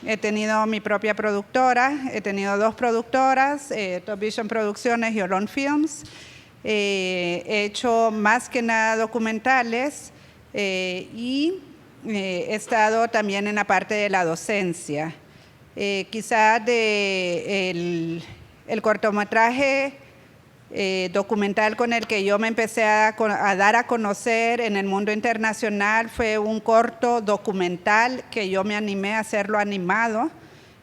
he tenido mi propia productora, he tenido 2 productoras, Top Vision Producciones y Olón Films. He hecho más que nada documentales y he estado también en la parte de la docencia. Quizás el cortometraje documental con el que yo me empecé a dar a conocer en el mundo internacional fue un corto documental que yo me animé a hacerlo animado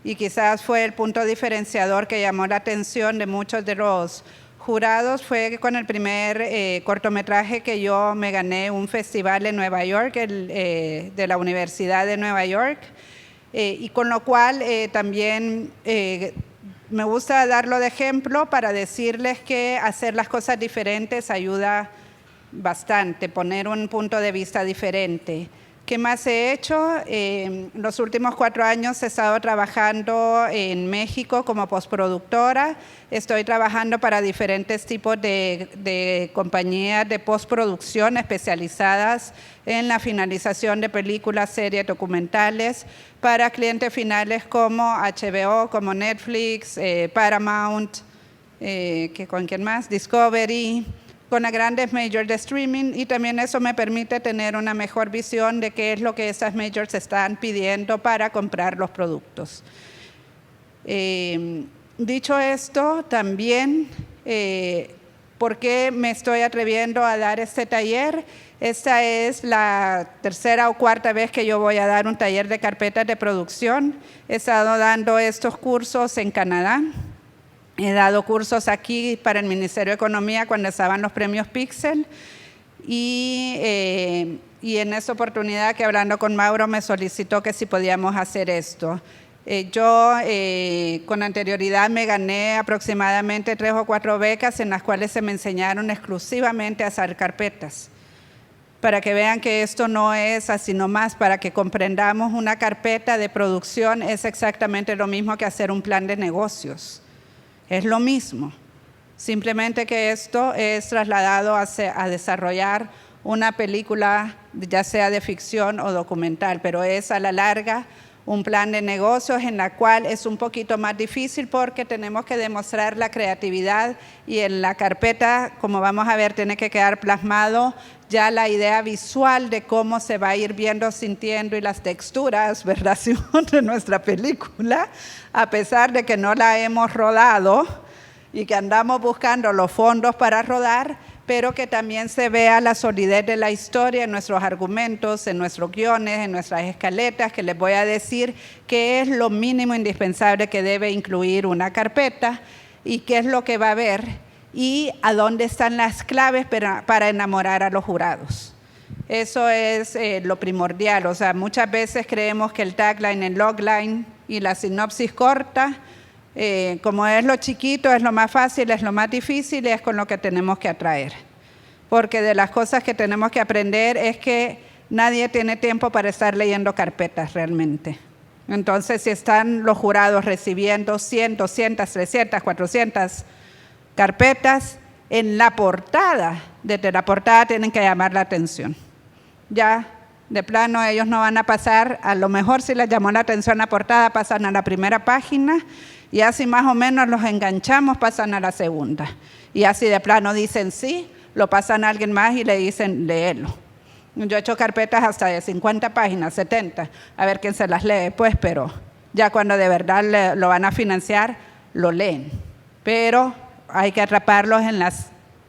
y quizás fue el punto diferenciador que llamó la atención de muchos de los jurados. Fue con el primer cortometraje que yo me gané un festival en Nueva York, de la Universidad de Nueva York, y con lo cual también me gusta darlo de ejemplo para decirles que hacer las cosas diferentes ayuda bastante, poner un punto de vista diferente. ¿Qué más he hecho? Los últimos 4 años he estado trabajando en México como postproductora. Estoy trabajando para diferentes tipos de compañías de postproducción especializadas en la finalización de películas, series, documentales para clientes finales como HBO, como Netflix, Paramount, ¿con quién más? Discovery, con las grandes majors de streaming, y también eso me permite tener una mejor visión de qué es lo que esas majors están pidiendo para comprar los productos. Dicho esto, también, ¿por qué me estoy atreviendo a dar este taller? Esta es la 3ª o 4ª vez que yo voy a dar un taller de carpetas de producción. He estado dando estos cursos en Canadá. He dado cursos aquí para el Ministerio de Economía cuando estaban los premios Pixel y en esta oportunidad que hablando con Mauro me solicitó que si podíamos hacer esto. Yo con anterioridad me gané aproximadamente 3 o 4 becas en las cuales se me enseñaron exclusivamente a hacer carpetas. Para que vean que esto no es así nomás, para que comprendamos una carpeta de producción es exactamente lo mismo que hacer un plan de negocios. Es lo mismo, simplemente que esto es trasladado a desarrollar una película, ya sea de ficción o documental, pero es a la larga un plan de negocios en la cual es un poquito más difícil porque tenemos que demostrar la creatividad y en la carpeta, como vamos a ver, tiene que quedar plasmado ya la idea visual de cómo se va a ir viendo, sintiendo y las texturas, ¿verdad?, de nuestra película, a pesar de que no la hemos rodado y que andamos buscando los fondos para rodar, pero que también se vea la solidez de la historia en nuestros argumentos, en nuestros guiones, en nuestras escaletas, que les voy a decir qué es lo mínimo indispensable que debe incluir una carpeta y qué es lo que va a haber y a dónde están las claves para enamorar a los jurados. Eso es lo primordial. O sea, muchas veces creemos que el tagline, el logline y la sinopsis corta, como es lo chiquito, es lo más fácil, es lo más difícil y es con lo que tenemos que atraer. Porque de las cosas que tenemos que aprender es que nadie tiene tiempo para estar leyendo carpetas realmente. Entonces, si están los jurados recibiendo 100, 200, 300, 400 carpetas, en la portada, desde la portada tienen que llamar la atención. Ya, de plano, ellos no van a pasar, a lo mejor si les llamó la atención la portada, pasan a la primera página, y así más o menos los enganchamos, pasan a la segunda. Y así de plano dicen sí, lo pasan a alguien más y le dicen léelo. Yo he hecho carpetas hasta de 50 páginas, 70, a ver quién se las lee, pues, pero ya cuando de verdad lo van a financiar, lo leen. Pero hay que atraparlos en las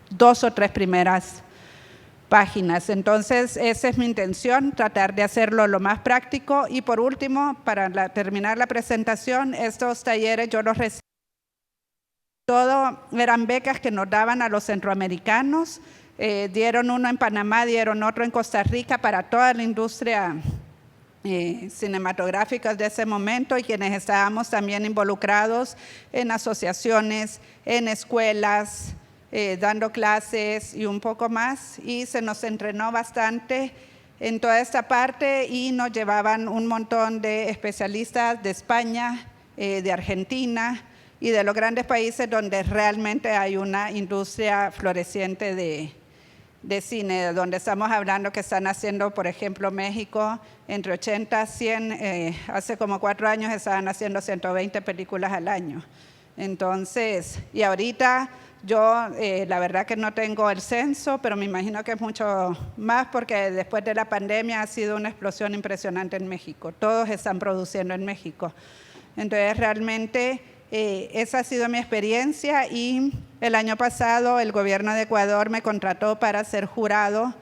2 o 3 primeras páginas. Entonces, esa es mi intención, tratar de hacerlo lo más práctico. Y por último, para terminar la presentación, estos talleres yo los recibí. Todo eran becas que nos daban a los centroamericanos. Dieron uno en Panamá, dieron otro en Costa Rica para toda la industria cinematográficas de ese momento y quienes estábamos también involucrados en asociaciones, en escuelas, dando clases y un poco más, y se nos entrenó bastante en toda esta parte y nos llevaban un montón de especialistas de España, de Argentina y de los grandes países donde realmente hay una industria floreciente de cine, donde estamos hablando que están haciendo, por ejemplo, México, entre 80 a 100, hace como 4 años estaban haciendo 120 películas al año. Entonces, y ahorita yo la verdad que no tengo el censo, pero me imagino que es mucho más porque después de la pandemia ha sido una explosión impresionante en México. Todos están produciendo en México. Entonces, realmente esa ha sido mi experiencia y el año pasado el gobierno de Ecuador me contrató para ser jurado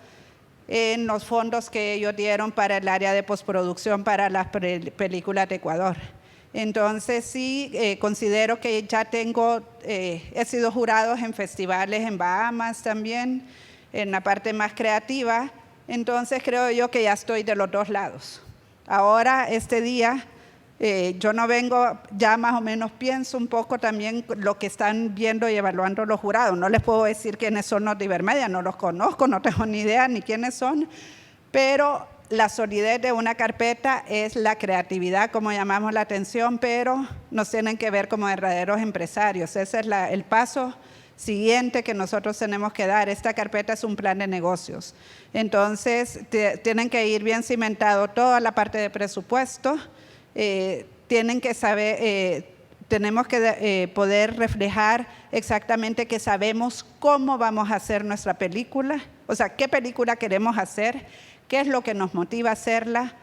en los fondos que ellos dieron para el área de postproducción para las películas de Ecuador. Entonces sí, considero que ya he sido jurado en festivales en Bahamas también, en la parte más creativa, entonces creo yo que ya estoy de los dos lados. Ahora, este día, yo no vengo, ya más o menos pienso un poco también lo que están viendo y evaluando los jurados. No les puedo decir quiénes son los de Ibermedia, no los conozco, no tengo ni idea ni quiénes son, pero la solidez de una carpeta es la creatividad, como llamamos la atención, pero nos tienen que ver como verdaderos empresarios. Ese es el paso siguiente que nosotros tenemos que dar. Esta carpeta es un plan de negocios. Entonces, tienen que ir bien cimentado toda la parte de presupuesto, tienen que saber, tenemos que poder reflejar exactamente que sabemos cómo vamos a hacer nuestra película, o sea, qué película queremos hacer, qué es lo que nos motiva a hacerla,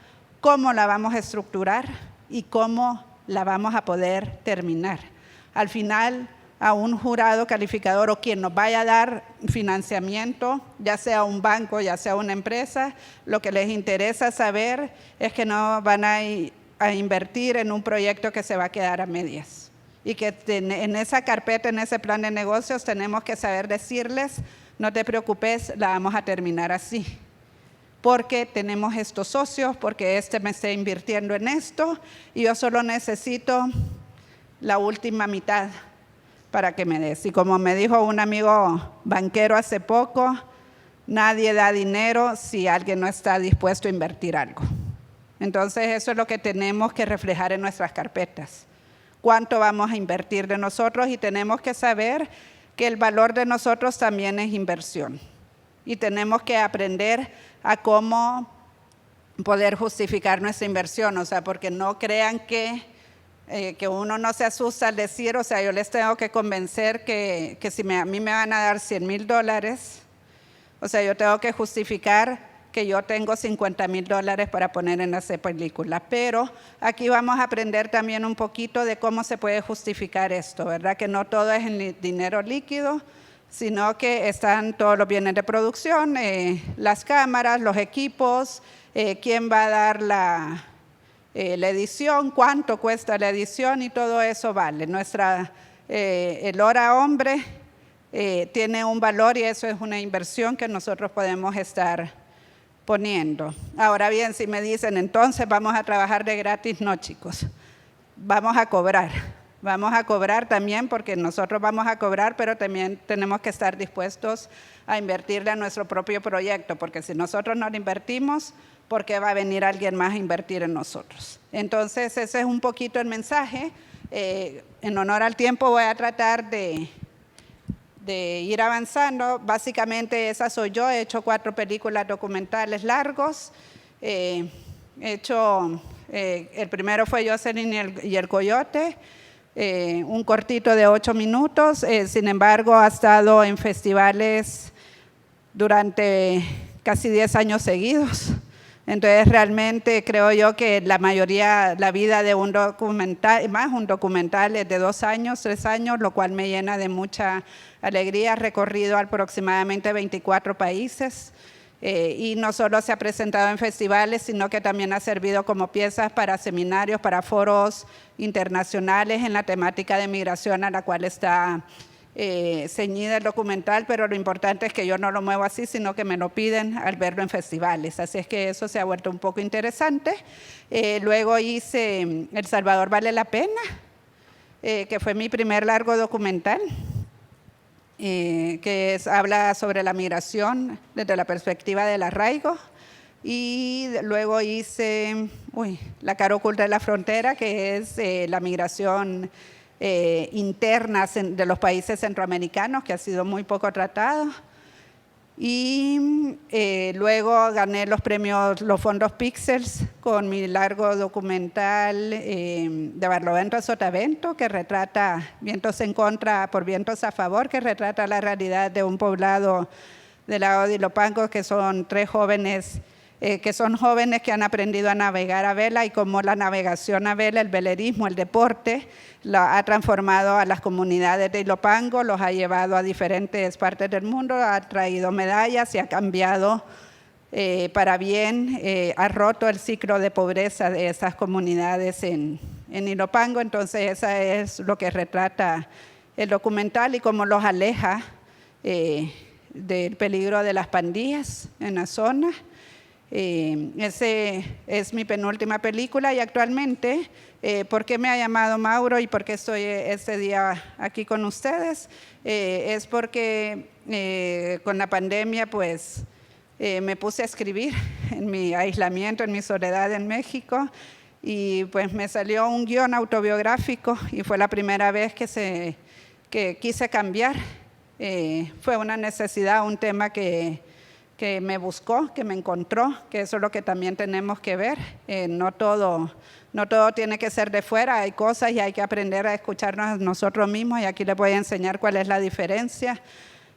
cómo la vamos a estructurar y cómo la vamos a poder terminar. Al final, a un jurado calificador o quien nos vaya a dar financiamiento, ya sea un banco, ya sea una empresa, lo que les interesa saber es que no van a invertir en un proyecto que se va a quedar a medias. Y que en esa carpeta, en ese plan de negocios, tenemos que saber decirles, no te preocupes, la vamos a terminar así. Porque tenemos estos socios, porque me está invirtiendo en esto y yo solo necesito la última mitad para que me des. Y como me dijo un amigo banquero hace poco, nadie da dinero si alguien no está dispuesto a invertir algo. Entonces eso es lo que tenemos que reflejar en nuestras carpetas. Cuánto vamos a invertir de nosotros y tenemos que saber que el valor de nosotros también es inversión. Y tenemos que aprender a cómo poder justificar nuestra inversión, o sea, porque no crean que uno no se asusta al decir, o sea, yo les tengo que convencer que si a mí me van a dar $100,000, o sea, yo tengo que justificar que yo tengo $50,000 para poner en esa película. Pero aquí vamos a aprender también un poquito de cómo se puede justificar esto, ¿verdad? Que no todo es en dinero líquido, sino que están todos los bienes de producción, las cámaras, los equipos, quién va a dar la edición, cuánto cuesta la edición y todo eso vale. El hora hombre tiene un valor y eso es una inversión que nosotros podemos estar poniendo. Ahora bien, si me dicen, entonces vamos a trabajar de gratis, no chicos, vamos a cobrar. Vamos a cobrar también porque nosotros vamos a cobrar, pero también tenemos que estar dispuestos a invertirle a nuestro propio proyecto, porque si nosotros no lo invertimos, ¿por qué va a venir alguien más a invertir en nosotros? Entonces, ese es un poquito el mensaje. En honor al tiempo voy a tratar de ir avanzando. Básicamente esa soy yo, he hecho 4 películas documentales largos. El primero fue Jocelyn y el Coyote, un cortito de 8 minutos, sin embargo ha estado en festivales durante casi 10 años seguidos. Entonces realmente creo yo que la vida de un documental, más un documental es de 2 años, 3 años, lo cual me llena de mucha alegría. He recorrido aproximadamente 24 países y no solo se ha presentado en festivales, sino que también ha servido como piezas para seminarios, para foros internacionales en la temática de migración a la cual está ceñida el documental, pero lo importante es que yo no lo muevo así, sino que me lo piden al verlo en festivales. Así es que eso se ha vuelto un poco interesante. Luego hice El Salvador vale la pena, que fue mi primer largo documental, que habla sobre la migración desde la perspectiva del arraigo. Y luego hice La cara oculta de la frontera, que es la migración interna de los países centroamericanos, que ha sido muy poco tratado. Y luego gané los fondos Pixels con mi largo documental de Barlovento a Sotavento, que retrata vientos en contra por vientos a favor, que retrata la realidad de un poblado del lago de Ilopango, que son tres jóvenes que han aprendido a navegar a vela y cómo la navegación a vela, el velerismo, el deporte, ha transformado a las comunidades de Ilopango, los ha llevado a diferentes partes del mundo, ha traído medallas y ha cambiado para bien, ha roto el ciclo de pobreza de esas comunidades en Ilopango. Entonces, esa es lo que retrata el documental y cómo los aleja del peligro de las pandillas en la zona. Ese es mi penúltima película y actualmente, ¿por qué me ha llamado Mauro y por qué estoy este día aquí con ustedes? Es porque con la pandemia pues me puse a escribir en mi aislamiento, en mi soledad en México, y pues me salió un guión autobiográfico y fue la primera vez que quise cambiar. Fue una necesidad, un tema que me buscó, que me encontró, que eso es lo que también tenemos que ver. No todo tiene que ser de fuera, hay cosas y hay que aprender a escucharnos nosotros mismos, y aquí les voy a enseñar cuál es la diferencia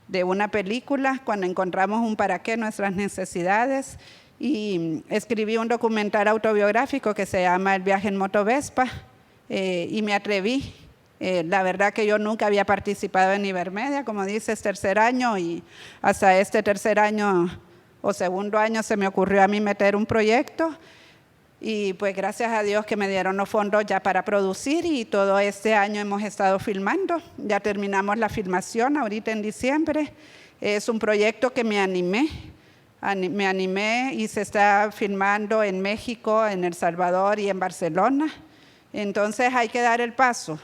de una película cuando encontramos un para qué, nuestras necesidades. Y escribí un documental autobiográfico que se llama El viaje en motovespa, y me atreví. La verdad que yo nunca había participado en Ibermedia, como dice, es tercer año, y hasta este tercer año o segundo año se me ocurrió a mí meter un proyecto, y pues gracias a Dios que me dieron los fondos ya para producir, y todo este año hemos estado filmando. Ya terminamos la filmación ahorita en diciembre. Es un proyecto que me animé y se está filmando en México, en El Salvador y en Barcelona. Entonces hay que dar el paso.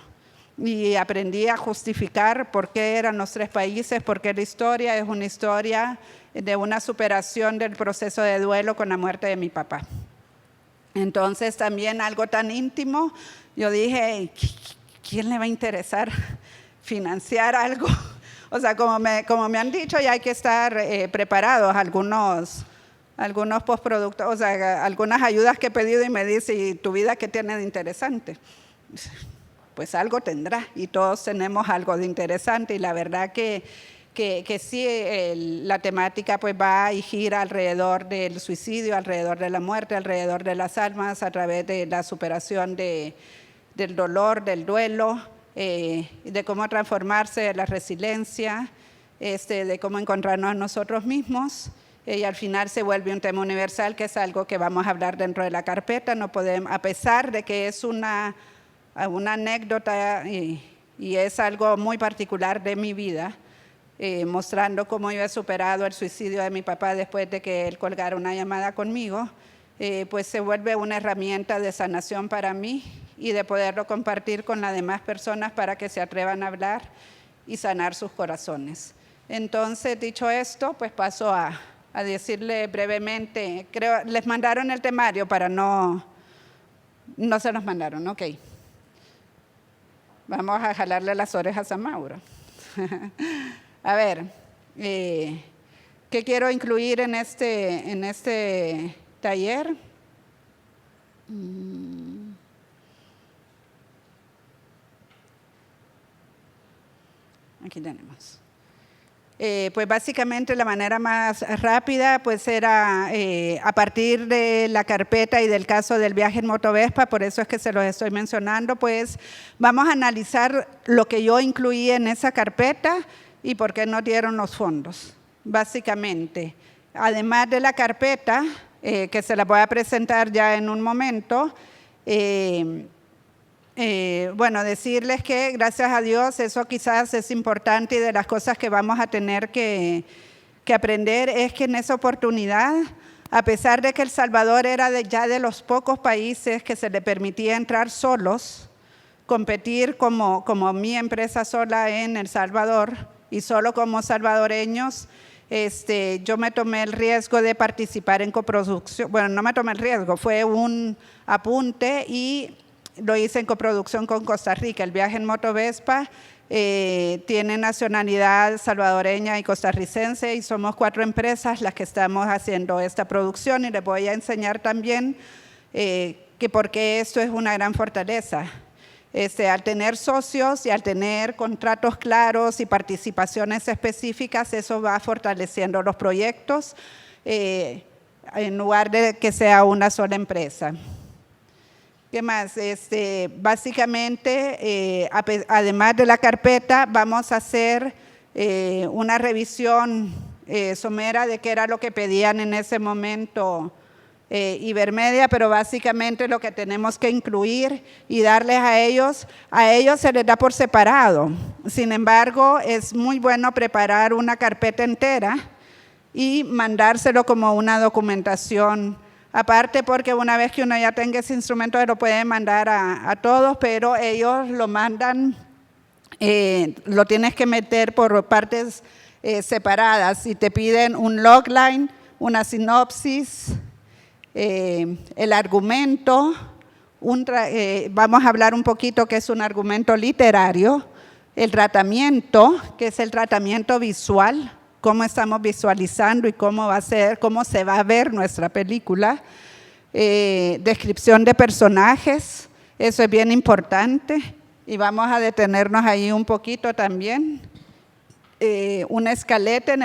Y aprendí a justificar por qué eran los tres países, porque la historia es una historia de una superación del proceso de duelo con la muerte de mi papá. Entonces también algo tan íntimo, yo dije, ¿quién le va a interesar financiar algo? O sea, como me han dicho, ya hay que estar preparados, algunos postproductos, o sea, algunas ayudas que he pedido, y me dice, ¿y tu vida qué tiene de interesante? Pues algo tendrá, y todos tenemos algo de interesante, y la verdad que sí, la temática pues va y gira alrededor del suicidio, alrededor de la muerte, alrededor de las almas, a través de la superación del dolor, del duelo, de cómo transformarse, de la resiliencia, de cómo encontrarnos a nosotros mismos. Y al final se vuelve un tema universal, que es algo que vamos a hablar dentro de la carpeta. No podemos, a pesar de que es una anécdota y es algo muy particular de mi vida, mostrando cómo yo he superado el suicidio de mi papá después de que él colgara una llamada conmigo, pues se vuelve una herramienta de sanación para mí y de poderlo compartir con las demás personas para que se atrevan a hablar y sanar sus corazones. Entonces, dicho esto, pues paso a decirle brevemente, creo, les mandaron el temario para no se los mandaron, ok. Vamos a jalarle las orejas a Mauro. A ver, ¿qué quiero incluir en este taller? Aquí tenemos. Pues básicamente la manera más rápida pues era a partir de la carpeta y del caso del viaje en motovespa, por eso es que se los estoy mencionando, pues vamos a analizar lo que yo incluí en esa carpeta y por qué no dieron los fondos, básicamente. Además de la carpeta, que se la voy a presentar ya en un momento, bueno, decirles que gracias a Dios eso quizás es importante, y de las cosas que vamos a tener que aprender es que en esa oportunidad, a pesar de que El Salvador era ya de los pocos países que se le permitía entrar solos, competir como mi empresa sola en El Salvador y solo como salvadoreños, yo me tomé el riesgo de participar en coproducción. Bueno, no me tomé el riesgo, fue un apunte y lo hice en coproducción con Costa Rica. El viaje en motovespa tiene nacionalidad salvadoreña y costarricense y somos 4 empresas las que estamos haciendo esta producción, y les voy a enseñar también que por qué esto es una gran fortaleza. Al tener socios y al tener contratos claros y participaciones específicas, eso va fortaleciendo los proyectos en lugar de que sea una sola empresa. ¿Qué más? Básicamente, además de la carpeta, vamos a hacer una revisión somera de qué era lo que pedían en ese momento Ibermedia, pero básicamente lo que tenemos que incluir y darles a ellos se les da por separado. Sin embargo, es muy bueno preparar una carpeta entera y mandárselo como una documentación aparte, porque una vez que uno ya tenga ese instrumento lo puede mandar a todos, pero ellos lo mandan, lo tienes que meter por partes separadas y te piden un logline, una sinopsis, el argumento, vamos a hablar un poquito qué es un argumento literario, el tratamiento, que es el tratamiento visual, cómo estamos visualizando y cómo se va a ver nuestra película, descripción de personajes, eso es bien importante y vamos a detenernos ahí un poquito también. Una escaleta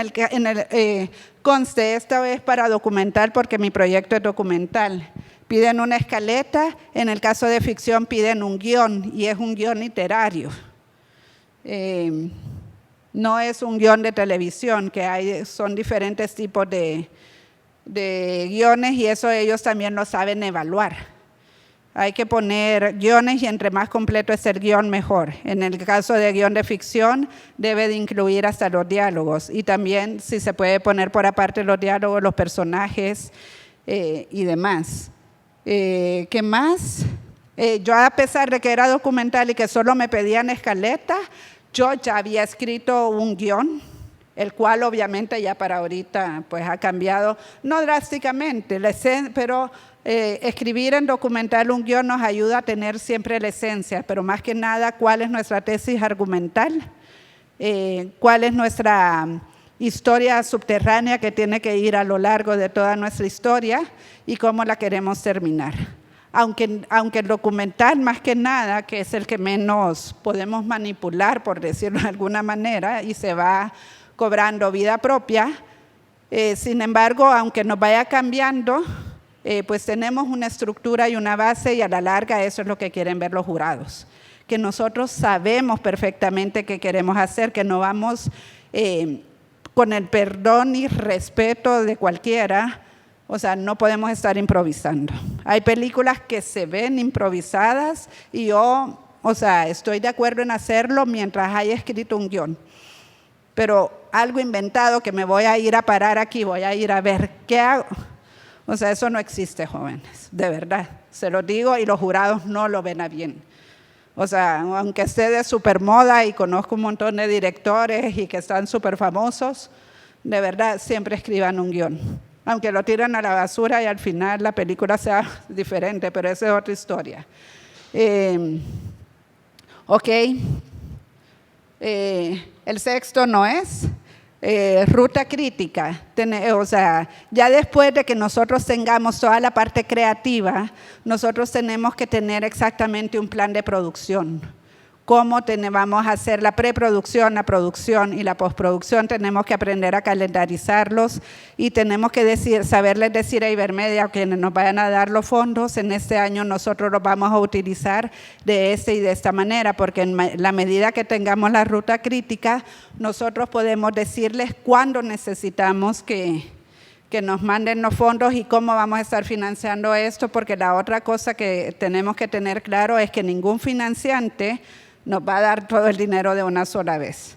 conste, esta vez para documental porque mi proyecto es documental. Piden una escaleta, en el caso de ficción piden un guión y es un guión literario. No es un guión de televisión, son diferentes tipos de guiones y eso ellos también lo saben evaluar. Hay que poner guiones y entre más completo es el guión, mejor. En el caso de guión de ficción, debe de incluir hasta los diálogos y también si se puede poner por aparte los diálogos, los personajes y demás. ¿Qué más? Yo a pesar de que era documental y que solo me pedían escaleta, yo ya había escrito un guión, el cual obviamente ya para ahorita pues ha cambiado, no drásticamente, pero escribir en documental un guión nos ayuda a tener siempre la esencia, pero más que nada cuál es nuestra tesis argumental, cuál es nuestra historia subterránea que tiene que ir a lo largo de toda nuestra historia y cómo la queremos terminar. Aunque el documental más que nada, que es el que menos podemos manipular, por decirlo de alguna manera, y se va cobrando vida propia, sin embargo, aunque nos vaya cambiando, pues tenemos una estructura y una base y a la larga eso es lo que quieren ver los jurados. Que nosotros sabemos perfectamente qué queremos hacer, que no vamos con el perdón y respeto de cualquiera. O sea, no podemos estar improvisando. Hay películas que se ven improvisadas y yo, estoy de acuerdo en hacerlo mientras haya escrito un guión. Pero algo inventado que me voy a ir a parar aquí, voy a ir a ver qué hago. O sea, eso no existe, jóvenes, de verdad. Se lo digo y los jurados no lo ven a bien. O sea, aunque esté de súper moda y conozco un montón de directores y que están súper famosos, de verdad siempre escriban un guión. Aunque lo tiran a la basura y al final la película sea diferente, pero esa es otra historia. El sexto no es ruta crítica. Ya después de que nosotros tengamos toda la parte creativa, nosotros tenemos que tener exactamente un plan de producción. Cómo vamos a hacer la preproducción, la producción y la postproducción, tenemos que aprender a calendarizarlos y tenemos que saberles decir a Ibermedia, quienes nos vayan a dar los fondos, en este año nosotros los vamos a utilizar de esta y de esta manera, porque en la medida que tengamos la ruta crítica, nosotros podemos decirles cuándo necesitamos que nos manden los fondos y cómo vamos a estar financiando esto, porque la otra cosa que tenemos que tener claro es que ningún financiante nos va a dar todo el dinero de una sola vez.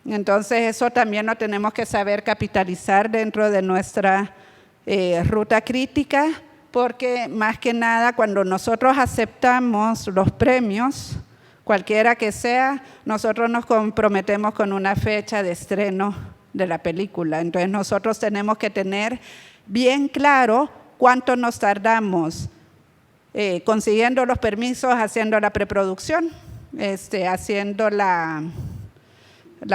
Entonces eso también lo tenemos que saber capitalizar dentro de nuestra ruta crítica, porque más que nada cuando nosotros aceptamos los premios, cualquiera que sea, nosotros nos comprometemos con una fecha de estreno de la película. Entonces nosotros tenemos que tener bien claro cuánto nos tardamos consiguiendo los permisos, haciendo la preproducción. haciendo la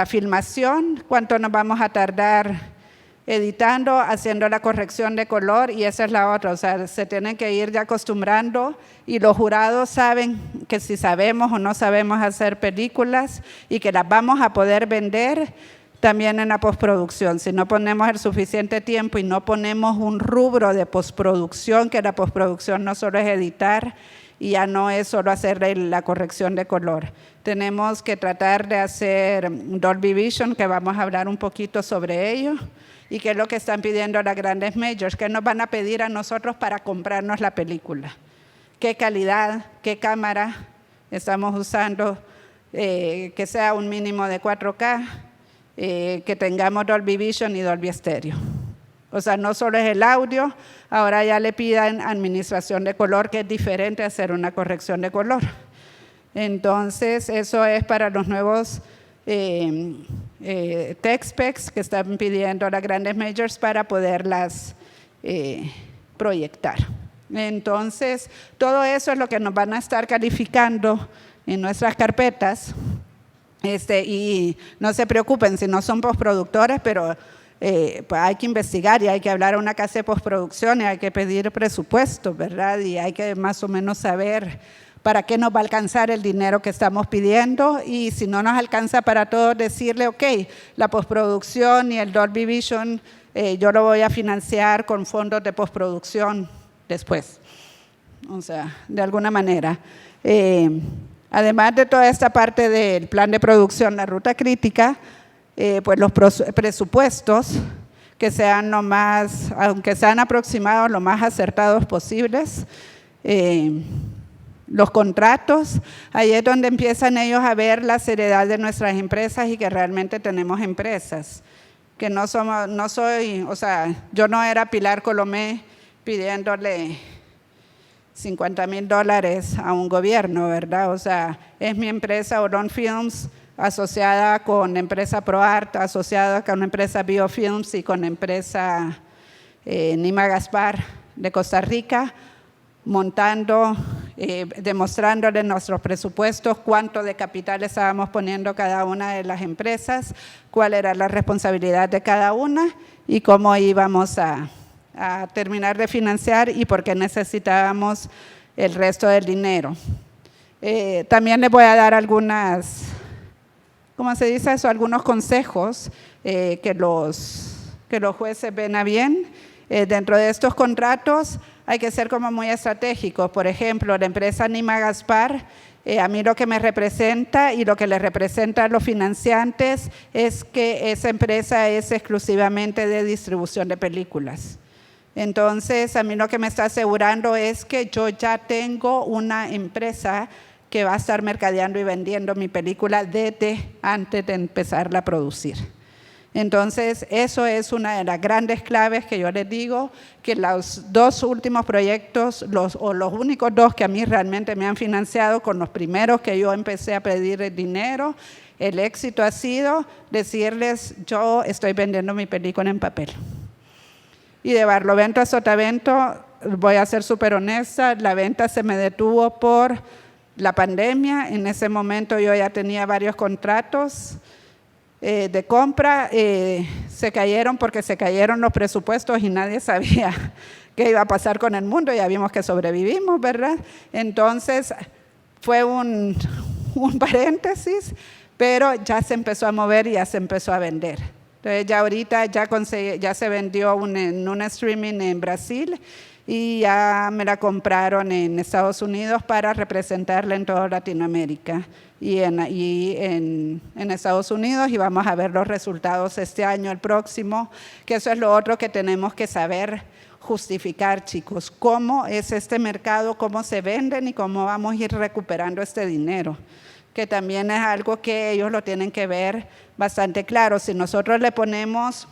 filmación, cuánto nos vamos a tardar editando, haciendo la corrección de color, y esa es la otra, o sea, se tienen que ir ya acostumbrando, y los jurados saben que si sabemos o no sabemos hacer películas y que las vamos a poder vender también en la postproducción. Si no ponemos el suficiente tiempo y no ponemos un rubro de postproducción, que la postproducción no solo es editar y ya no es solo hacer la corrección de color. Tenemos que tratar de hacer Dolby Vision, que vamos a hablar un poquito sobre ello, y qué es lo que están pidiendo las grandes majors, qué nos van a pedir a nosotros para comprarnos la película, qué calidad, qué cámara estamos usando, que sea un mínimo de 4K, que tengamos Dolby Vision y Dolby Stereo. O sea, no solo es el audio, ahora ya le pidan administración de color, que es diferente a hacer una corrección de color. Entonces, eso es para los nuevos tech specs que están pidiendo las grandes majors para poderlas proyectar. Entonces, todo eso es lo que nos van a estar calificando en nuestras carpetas. Y no se preocupen si no son postproductores, pero pues hay que investigar y hay que hablar a una casa de postproducción y hay que pedir presupuesto, ¿verdad? Y hay que más o menos saber para qué nos va a alcanzar el dinero que estamos pidiendo, y si no nos alcanza para todos, decirle, ok, la postproducción y el Dolby Vision yo lo voy a financiar con fondos de postproducción después. O sea, de alguna manera. Además de toda esta parte del plan de producción, la ruta crítica, pues los presupuestos que sean lo más, aunque sean aproximados, lo más acertados posibles. Los contratos, ahí es donde empiezan ellos a ver la seriedad de nuestras empresas y que realmente tenemos empresas. Que no soy, o sea, yo no era Pilar Colomé pidiéndole $50,000 a un gobierno, ¿verdad? O sea, es mi empresa Oron Films, asociada con la empresa ProArt, asociada con la empresa Biofilms y con la empresa Nima Gaspar de Costa Rica, montando, demostrándole nuestros presupuestos, cuánto de capital estábamos poniendo cada una de las empresas, cuál era la responsabilidad de cada una y cómo íbamos a terminar de financiar y por qué necesitábamos el resto del dinero. También les voy a dar algunas, ¿cómo se dice eso? Algunos consejos que los jueces ven a bien. Dentro de estos contratos hay que ser como muy estratégicos. Por ejemplo, la empresa Nima Gaspar, a mí lo que me representa y lo que le representa a los financiantes es que esa empresa es exclusivamente de distribución de películas. Entonces, a mí lo que me está asegurando es que yo ya tengo una empresa que va a estar mercadeando y vendiendo mi película desde antes de empezarla a producir. Entonces, eso es una de las grandes claves que yo les digo, que los dos últimos proyectos, los únicos dos que a mí realmente me han financiado, con los primeros que yo empecé a pedir el dinero, el éxito ha sido decirles, yo estoy vendiendo mi película en papel. Y de Barlovento a Sotavento, voy a ser súper honesta, la venta se me detuvo por la pandemia. En ese momento yo ya tenía varios contratos de compra, se cayeron porque se cayeron los presupuestos y nadie sabía qué iba a pasar con el mundo. Ya vimos que sobrevivimos, ¿verdad? Entonces fue un paréntesis, pero ya se empezó a mover y ya se empezó a vender. Entonces ya ahorita ya se vendió en un streaming en Brasil y ya me la compraron en Estados Unidos para representarla en toda Latinoamérica y en Estados Unidos, y vamos a ver los resultados este año, el próximo, que eso es lo otro que tenemos que saber justificar, chicos, cómo es este mercado, cómo se venden y cómo vamos a ir recuperando este dinero, que también es algo que ellos lo tienen que ver bastante claro. Si nosotros le ponemos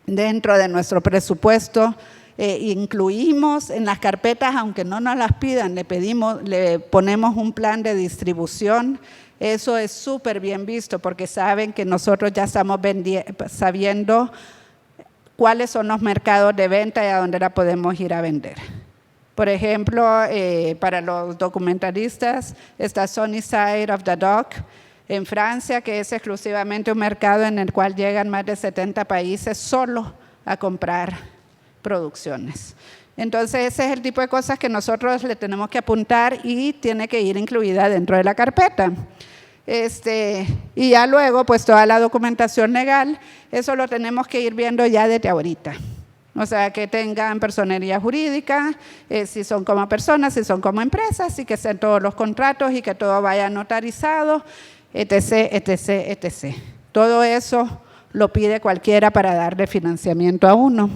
dentro de nuestro presupuesto, incluimos en las carpetas, aunque no nos las pidan, le ponemos un plan de distribución, eso es súper bien visto porque saben que nosotros ya estamos sabiendo cuáles son los mercados de venta y a dónde la podemos ir a vender. Por ejemplo, para los documentalistas está Sunny Side of the Dog en Francia, que es exclusivamente un mercado en el cual llegan más de 70 países solo a comprar producciones. Entonces ese es el tipo de cosas que nosotros le tenemos que apuntar y tiene que ir incluida dentro de la carpeta. Y ya luego, pues toda la documentación legal, eso lo tenemos que ir viendo ya desde ahorita. O sea, que tengan personería jurídica, si son como personas, si son como empresas, y que sean todos los contratos y que todo vaya notarizado, etc., etc., etc. Todo eso lo pide cualquiera para darle financiamiento a uno.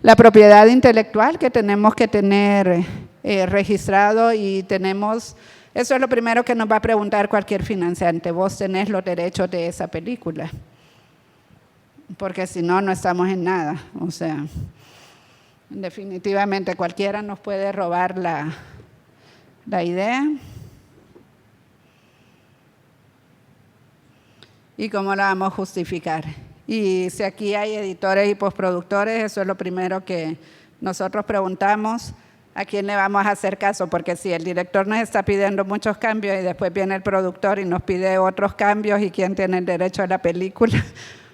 La propiedad intelectual que tenemos que tener registrado y tenemos, eso es lo primero que nos va a preguntar cualquier financiante, vos tenés los derechos de esa película, porque si no, no estamos en nada. O sea, definitivamente cualquiera nos puede robar la idea. ¿Y cómo la vamos a justificar? Y si aquí hay editores y postproductores, eso es lo primero que nosotros preguntamos, ¿a quién le vamos a hacer caso? Porque si el director nos está pidiendo muchos cambios y después viene el productor y nos pide otros cambios, ¿y quién tiene el derecho a la película?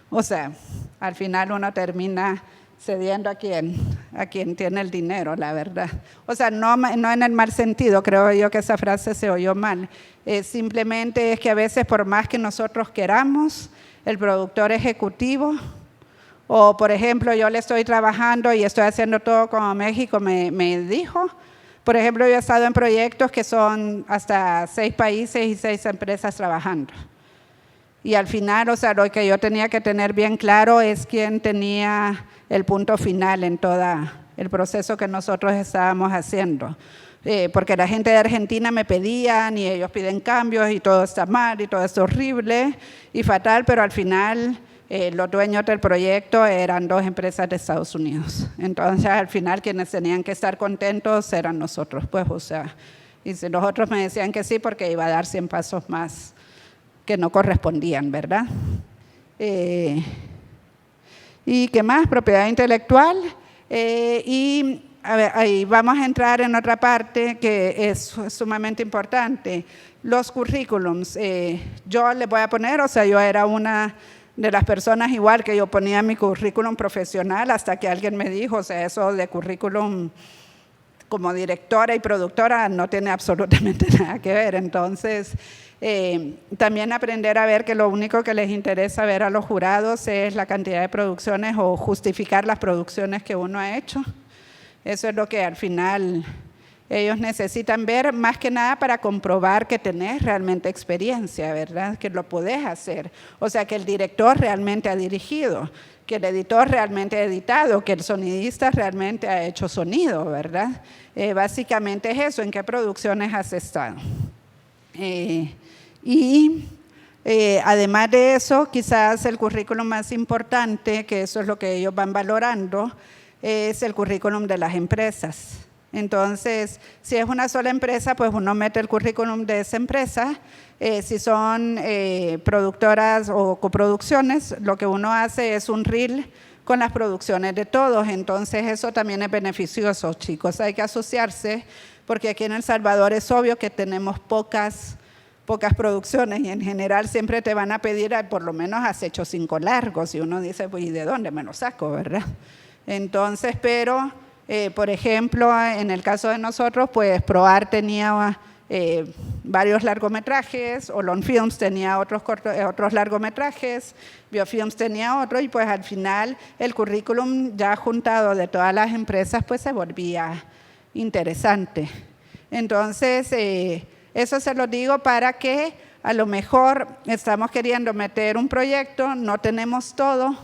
O sea, al final uno termina cediendo a quien tiene el dinero, la verdad. O sea, no en el mal sentido, creo yo que esa frase se oyó mal. Simplemente es que a veces por más que nosotros queramos, el productor ejecutivo, o por ejemplo yo le estoy trabajando y estoy haciendo todo como México me dijo. Por ejemplo, yo he estado en proyectos que son hasta 6 países y 6 empresas trabajando. Y al final, o sea, lo que yo tenía que tener bien claro es quién tenía el punto final en todo el proceso que nosotros estábamos haciendo. Porque la gente de Argentina me pedían y ellos piden cambios y todo está mal y todo es horrible y fatal, pero al final los dueños del proyecto eran 2 empresas de Estados Unidos. Entonces al final quienes tenían que estar contentos eran nosotros, pues, o sea, y si los otros me decían que sí porque iba a dar 100 pasos más que no correspondían, ¿verdad? ¿Y qué más? Propiedad intelectual. Y a ver, ahí vamos a entrar en otra parte que es sumamente importante, los currículums. Yo les voy a poner, o sea, yo era una de las personas igual que yo ponía mi currículum profesional hasta que alguien me dijo, o sea, eso de currículum como directora y productora no tiene absolutamente nada que ver. Entonces, también aprender a ver que lo único que les interesa ver a los jurados es la cantidad de producciones o justificar las producciones que uno ha hecho. Eso es lo que al final ellos necesitan ver, más que nada para comprobar que tenés realmente experiencia, ¿verdad? Que lo podés hacer. O sea, que el director realmente ha dirigido, que el editor realmente ha editado, que el sonidista realmente ha hecho sonido, ¿verdad? Básicamente es eso, ¿en qué producciones has estado? Además de eso, quizás el currículum más importante, que eso es lo que ellos van valorando, es el currículum de las empresas. Entonces, si es una sola empresa, pues uno mete el currículum de esa empresa. Si son productoras o coproducciones, lo que uno hace es un reel con las producciones de todos. Entonces, eso también es beneficioso, chicos. Hay que asociarse, porque aquí en El Salvador es obvio que tenemos pocas producciones y en general siempre te van a pedir, por lo menos has hecho 5 largos y uno dice, pues, ¿y de dónde me lo saco, verdad? Entonces, pero, por ejemplo, en el caso de nosotros, pues ProArt tenía varios largometrajes, Olon Films tenía otros largometrajes, Biofilms tenía otro, y pues al final el currículum ya juntado de todas las empresas pues se volvía interesante. Entonces, eso se lo digo para que a lo mejor estamos queriendo meter un proyecto, no tenemos todo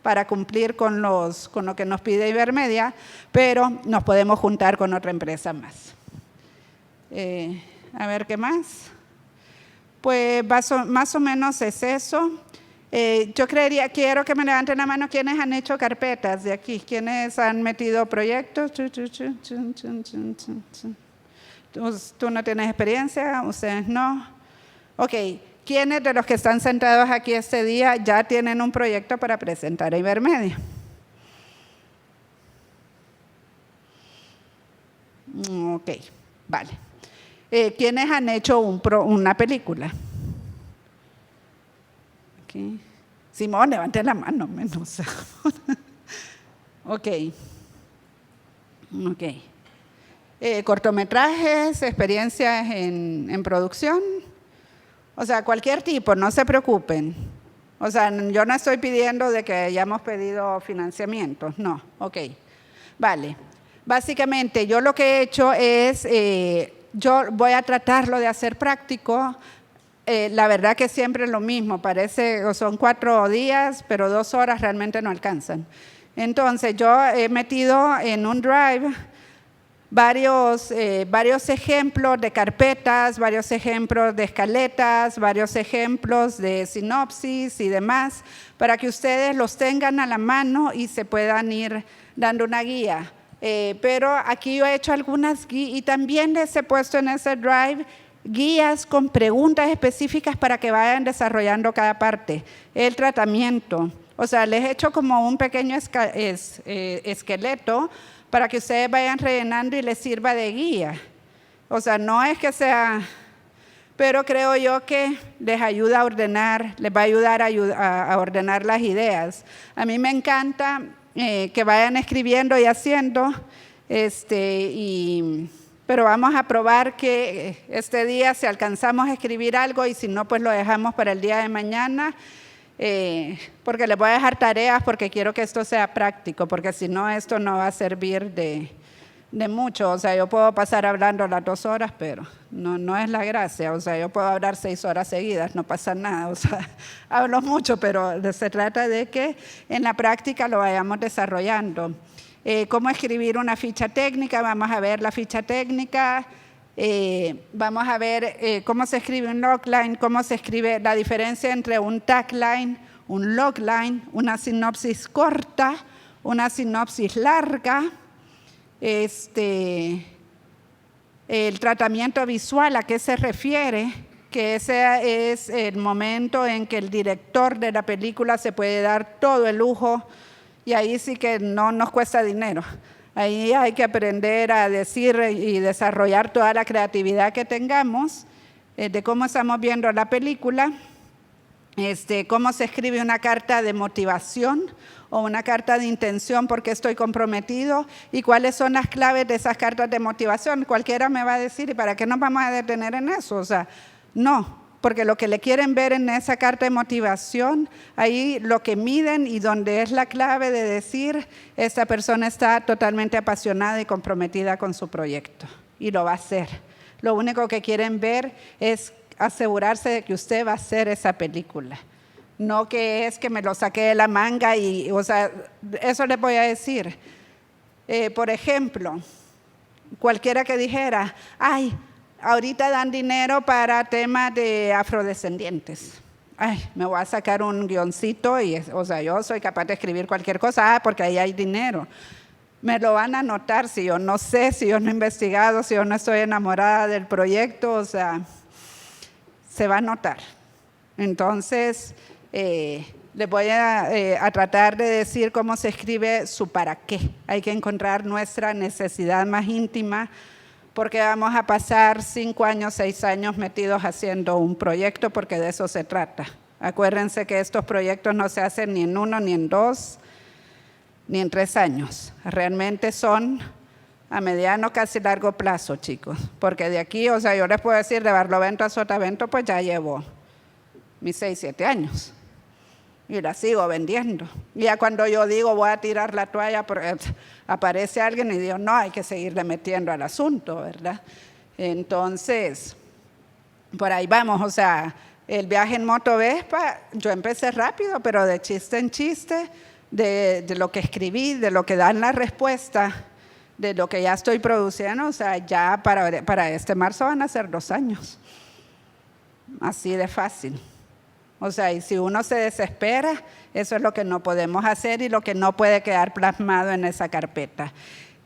para cumplir con lo que nos pide Ibermedia, pero nos podemos juntar con otra empresa más. A ver, ¿qué más? Pues más o menos es eso. Yo quiero que me levanten la mano quienes han hecho carpetas de aquí, quienes han metido proyectos. ¿Tú no tienes experiencia? ¿Ustedes no? Ok. ¿Quiénes de los que están sentados aquí este día ya tienen un proyecto para presentar a Ibermedia? Ok, vale. ¿Quiénes han hecho una película? Okay. Simón, levante la mano, menos. Ok. Cortometrajes, experiencias en producción, o sea, cualquier tipo, no se preocupen. O sea, yo no estoy pidiendo de que hayamos pedido financiamiento, no, ok. Vale, básicamente yo lo que he hecho es, yo voy a tratarlo de hacer práctico. La verdad que siempre es lo mismo, parece, o son 4 días, pero 2 horas realmente no alcanzan. Entonces yo he metido en un Drive varios ejemplos de carpetas, varios ejemplos de escaletas, varios ejemplos de sinopsis y demás, para que ustedes los tengan a la mano y se puedan ir dando una guía. Pero aquí yo he hecho algunas guías y también les he puesto en ese Drive guías con preguntas específicas para que vayan desarrollando cada parte. El tratamiento, o sea, les he hecho como un pequeño esqueleto para que ustedes vayan rellenando y les sirva de guía. O sea, no es que sea, pero creo yo que les ayuda a ordenar, les va a ayudar a ordenar las ideas. A mí me encanta que vayan escribiendo y haciendo, pero vamos a probar que este día si alcanzamos a escribir algo y si no, pues lo dejamos para el día de mañana. Porque les voy a dejar tareas porque quiero que esto sea práctico, porque si no, esto no va a servir de mucho. O sea, yo puedo pasar hablando las 2 horas, pero no es la gracia. O sea, yo puedo hablar 6 horas seguidas, no pasa nada. O sea, hablo mucho, pero se trata de que en la práctica lo vayamos desarrollando. ¿Cómo escribir una ficha técnica? Vamos a ver la ficha técnica. Vamos a ver cómo se escribe un logline, cómo se escribe la diferencia entre un tagline, un logline, una sinopsis corta, una sinopsis larga, el tratamiento visual, ¿a qué se refiere? Que ese es el momento en que el director de la película se puede dar todo el lujo y ahí sí que no nos cuesta dinero. Ahí hay que aprender a decir y desarrollar toda la creatividad que tengamos de cómo estamos viendo la película, cómo se escribe una carta de motivación o una carta de intención porque estoy comprometido y cuáles son las claves de esas cartas de motivación. Cualquiera me va a decir, ¿y para qué nos vamos a detener en eso? O sea, no. Porque lo que le quieren ver en esa carta de motivación, ahí lo que miden y donde es la clave de decir, esta persona está totalmente apasionada y comprometida con su proyecto y lo va a hacer. Lo único que quieren ver es asegurarse de que usted va a hacer esa película. No que es que me lo saqué de la manga y, o sea, eso les voy a decir. Por ejemplo, cualquiera que dijera, ay, ahorita dan dinero para temas de afrodescendientes. Ay, me voy a sacar un guioncito y, o sea, yo soy capaz de escribir cualquier cosa, porque ahí hay dinero. Me lo van a notar si yo no sé, si yo no he investigado, si yo no estoy enamorada del proyecto, o sea, se va a notar. Entonces, les voy a tratar de decir cómo se escribe su para qué. Hay que encontrar nuestra necesidad más íntima, porque vamos a pasar 5 años, 6 años metidos haciendo un proyecto, porque de eso se trata. Acuérdense que estos proyectos no se hacen ni en 1, ni en 2, ni en 3 años. Realmente son a mediano, casi largo plazo, chicos. Porque de aquí, o sea, yo les puedo decir, de Barlovento a Sotavento, pues ya llevo mis 6, 7 años. Y la sigo vendiendo. Y ya cuando yo digo voy a tirar la toalla, aparece alguien y digo, no, hay que seguirle metiendo al asunto, ¿verdad? Entonces, por ahí vamos. O sea, el viaje en moto Vespa, yo empecé rápido, pero de chiste en chiste, de lo que escribí, de lo que dan la respuesta, de lo que ya estoy produciendo, o sea, ya para este marzo van a ser 2 años. Así de fácil. O sea, y si uno se desespera, eso es lo que no podemos hacer y lo que no puede quedar plasmado en esa carpeta.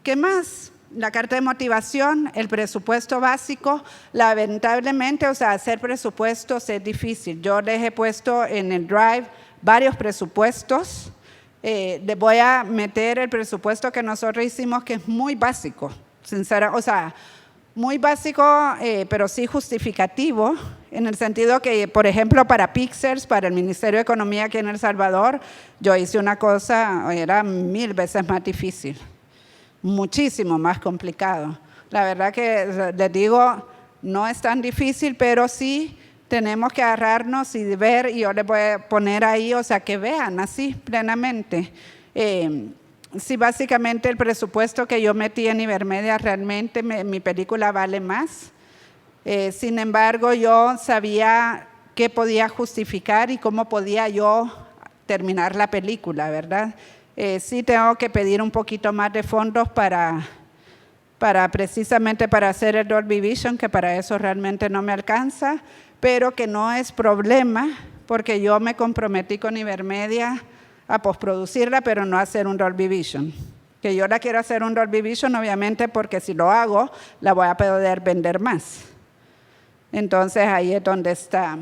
¿Qué más? La carta de motivación, el presupuesto básico. Lamentablemente, o sea, hacer presupuestos es difícil. Yo les he puesto en el Drive varios presupuestos. Les voy a meter el presupuesto que nosotros hicimos, que es muy básico, sincera, o sea, muy básico, pero sí justificativo, en el sentido que, por ejemplo, para Pixels, para el Ministerio de Economía aquí en El Salvador, yo hice una cosa, era 1000 veces más difícil, muchísimo más complicado. La verdad que les digo, no es tan difícil, pero sí tenemos que agarrarnos y ver, y yo les voy a poner ahí, o sea, que vean así plenamente. Sí, básicamente el presupuesto que yo metí en Ibermedia, realmente mi película vale más. Sin embargo, yo sabía qué podía justificar y cómo podía yo terminar la película, ¿verdad? Sí tengo que pedir un poquito más de fondos precisamente para hacer el Dolby Vision, que para eso realmente no me alcanza, pero que no es problema, porque yo me comprometí con Ibermedia a postproducirla, pero no hacer un Dolby Vision. Que yo la quiero hacer un Dolby Vision, obviamente, porque si lo hago, la voy a poder vender más. Entonces, ahí es donde está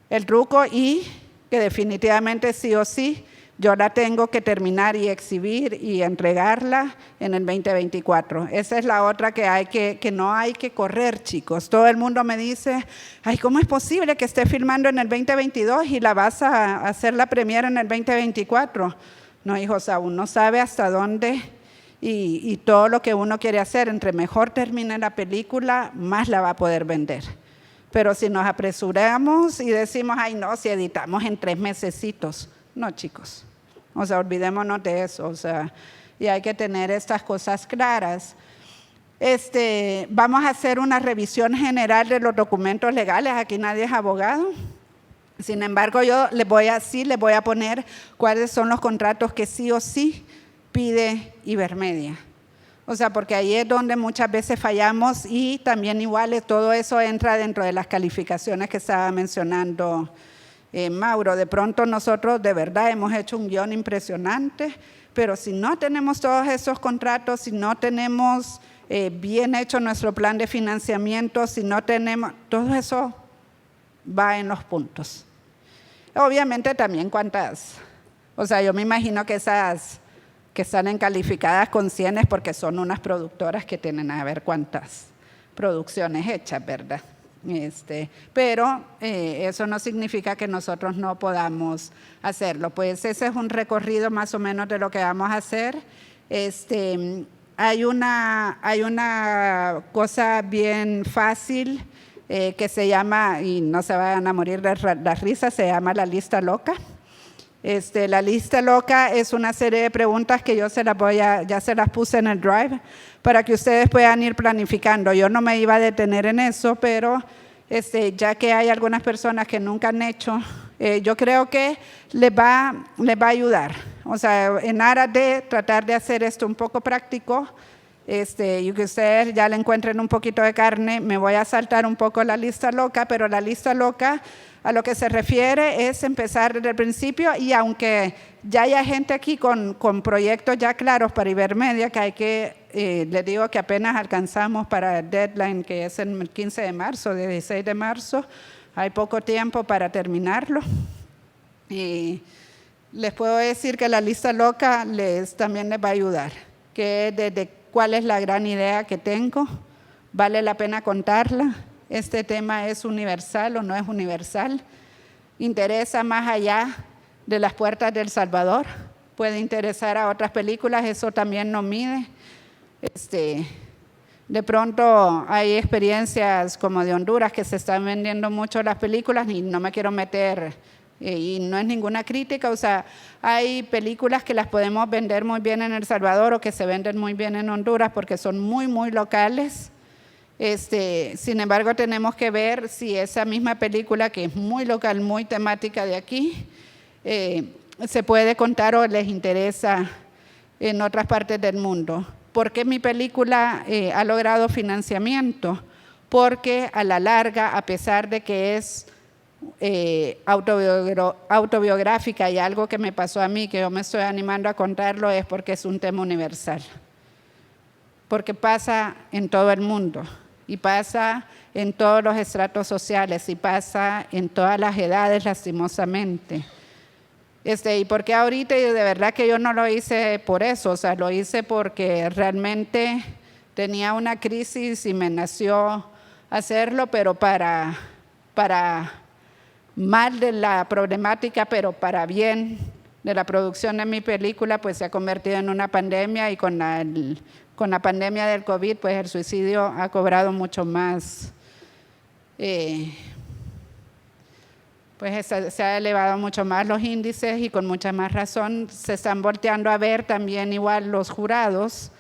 el truco, y que definitivamente sí o sí, yo la tengo que terminar y exhibir y entregarla en el 2024. Esa es la otra que no hay que correr, chicos. Todo el mundo me dice, ay, ¿cómo es posible que esté filmando en el 2022 y la vas a hacer la premiere en el 2024? No, hijos, aún no sabe hasta dónde y todo lo que uno quiere hacer. Entre mejor termine la película, más la va a poder vender. Pero si nos apresuramos y decimos, ay, no, si editamos en 3 mesecitos. No, chicos, o sea, olvidémonos de eso, o sea, y hay que tener estas cosas claras. Vamos a hacer una revisión general de los documentos legales, aquí nadie es abogado. Sin embargo, yo les voy a poner cuáles son los contratos que sí o sí pide Ibermedia. O sea, porque ahí es donde muchas veces fallamos, y también igual todo eso entra dentro de las calificaciones que estaba mencionando Mauro. De pronto nosotros de verdad hemos hecho un guión impresionante, pero si no tenemos todos esos contratos, si no tenemos bien hecho nuestro plan de financiamiento, si no tenemos, todo eso va en los puntos. Obviamente también o sea, yo me imagino que esas que salen calificadas con 100 es porque son unas productoras que tienen a ver cuántas producciones hechas, ¿verdad? Pero eso no significa que nosotros no podamos hacerlo. Pues ese es un recorrido más o menos de lo que vamos a hacer. Hay una cosa bien fácil que se llama, y no se vayan a morir de la risa, se llama la lista loca. La lista loca es una serie de preguntas que yo ya se las puse en el Drive para que ustedes puedan ir planificando. Yo no me iba a detener en eso, pero ya que hay algunas personas que nunca han hecho, yo creo que les va a ayudar. O sea, en aras de tratar de hacer esto un poco práctico, y que ustedes ya le encuentren un poquito de carne, me voy a saltar un poco la lista loca, pero la lista loca a lo que se refiere es empezar desde el principio, y aunque ya haya gente aquí con proyectos ya claros para Ibermedia, que les digo que apenas alcanzamos para el deadline, que es el 15 de marzo, 16 de marzo, hay poco tiempo para terminarlo. Y les puedo decir que la lista loca también les va a ayudar, que desde cuál es la gran idea que tengo, vale la pena contarla. Este tema es universal o no es universal, interesa más allá de las puertas del Salvador, puede interesar a otras películas, eso también nos mide. De pronto hay experiencias como de Honduras que se están vendiendo mucho las películas, y no me quiero meter, y no es ninguna crítica, o sea, hay películas que las podemos vender muy bien en El Salvador o que se venden muy bien en Honduras porque son muy, muy locales. Sin embargo, tenemos que ver si esa misma película, que es muy local, muy temática de aquí, se puede contar o les interesa en otras partes del mundo. ¿Por qué mi película ha logrado financiamiento? Porque a la larga, a pesar de que es autobiográfica y algo que me pasó a mí, que yo me estoy animando a contarlo, es porque es un tema universal. Porque pasa en todo el mundo. Y pasa en todos los estratos sociales, y pasa en todas las edades, lastimosamente. Y porque ahorita, y de verdad que yo no lo hice por eso, o sea, lo hice porque realmente tenía una crisis y me nació hacerlo, pero para mal de la problemática, pero para bien de la producción de mi película, pues se ha convertido en una pandemia, y con la pandemia del COVID, pues el suicidio ha cobrado mucho más, pues se ha elevado mucho más los índices, y con mucha más razón se están volteando a ver también igual los jurados,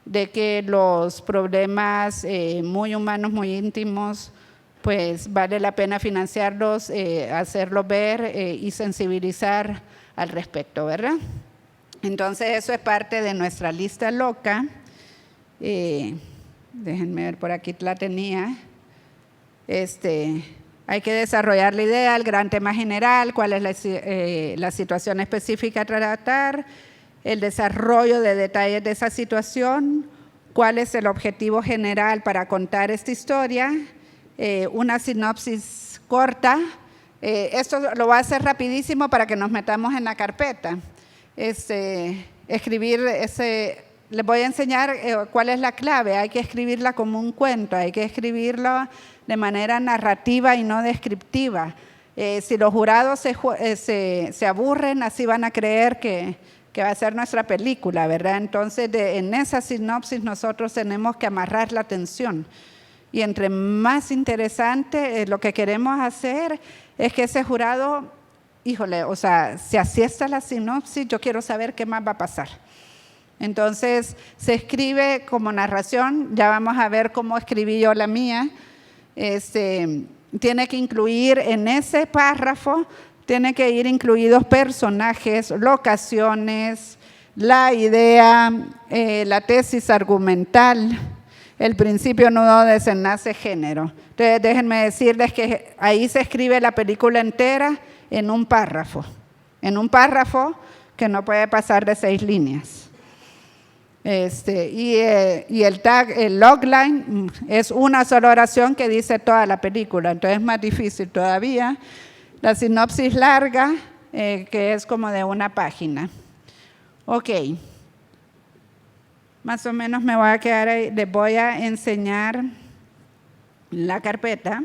de que los problemas muy humanos, muy íntimos, pues vale la pena financiarlos, hacerlos ver y sensibilizar al respecto, ¿verdad? Entonces eso es parte de nuestra lista loca. Déjenme ver, por aquí la tenía. Hay que desarrollar la idea, el gran tema general, cuál es la situación específica a tratar, el desarrollo de detalles de esa situación, cuál es el objetivo general para contar esta historia, una sinopsis corta. Esto lo voy a hacer rapidísimo para que nos metamos en la carpeta. Escribir les voy a enseñar cuál es la clave. Hay que escribirla como un cuento, hay que escribirlo de manera narrativa y no descriptiva. Si los jurados se aburren, así van a creer que va a ser nuestra película, ¿verdad? Entonces, en esa sinopsis nosotros tenemos que amarrar la atención. Y entre más interesante, lo que queremos hacer es que ese jurado, híjole, o sea, si así está la sinopsis, yo quiero saber qué más va a pasar. Entonces, se escribe como narración. Ya vamos a ver cómo escribí yo la mía. Tiene que incluir en ese párrafo, tiene que ir incluidos personajes, locaciones, la idea, la tesis argumental, el principio, nudo, desenlace, género. Entonces, déjenme decirles que ahí se escribe la película entera en un párrafo que no puede pasar de 6 líneas. Y el logline es una sola oración que dice toda la película, entonces es más difícil todavía. La sinopsis larga, que es como de 1 página. Ok, más o menos me voy a quedar ahí. Les voy a enseñar la carpeta.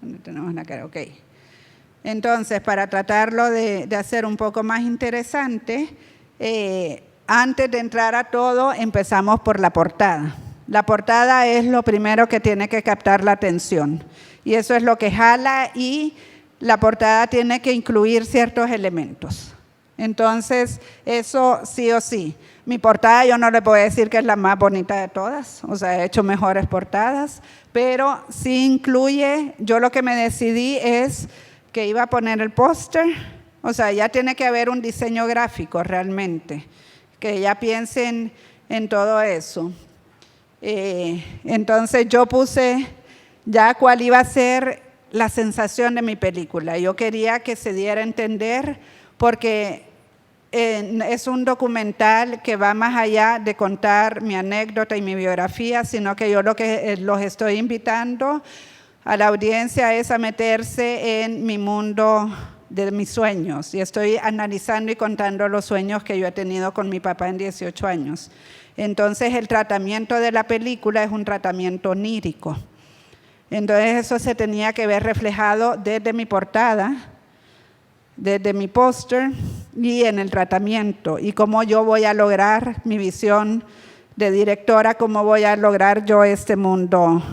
¿Dónde tenemos la carpeta? Ok. Entonces, para tratarlo de hacer un poco más interesante, antes de entrar a todo, empezamos por la portada. La portada es lo primero que tiene que captar la atención, y eso es lo que jala, y la portada tiene que incluir ciertos elementos. Entonces, eso sí o sí. Mi portada, yo no le puedo decir que es la más bonita de todas, o sea, he hecho mejores portadas, pero sí incluye. Yo lo que me decidí es que iba a poner el póster, o sea, ya tiene que haber un diseño gráfico realmente, que ya piensen en todo eso. Entonces yo puse ya cuál iba a ser la sensación de mi película. Yo quería que se diera a entender, porque es un documental que va más allá de contar mi anécdota y mi biografía, sino que yo lo que los estoy invitando a la audiencia es a meterse en mi mundo de mis sueños, y estoy analizando y contando los sueños que yo he tenido con mi papá en 18 años. Entonces, el tratamiento de la película es un tratamiento onírico. Entonces, eso se tenía que ver reflejado desde mi portada, desde mi póster y en el tratamiento, y cómo yo voy a lograr mi visión de directora, cómo voy a lograr yo este mundo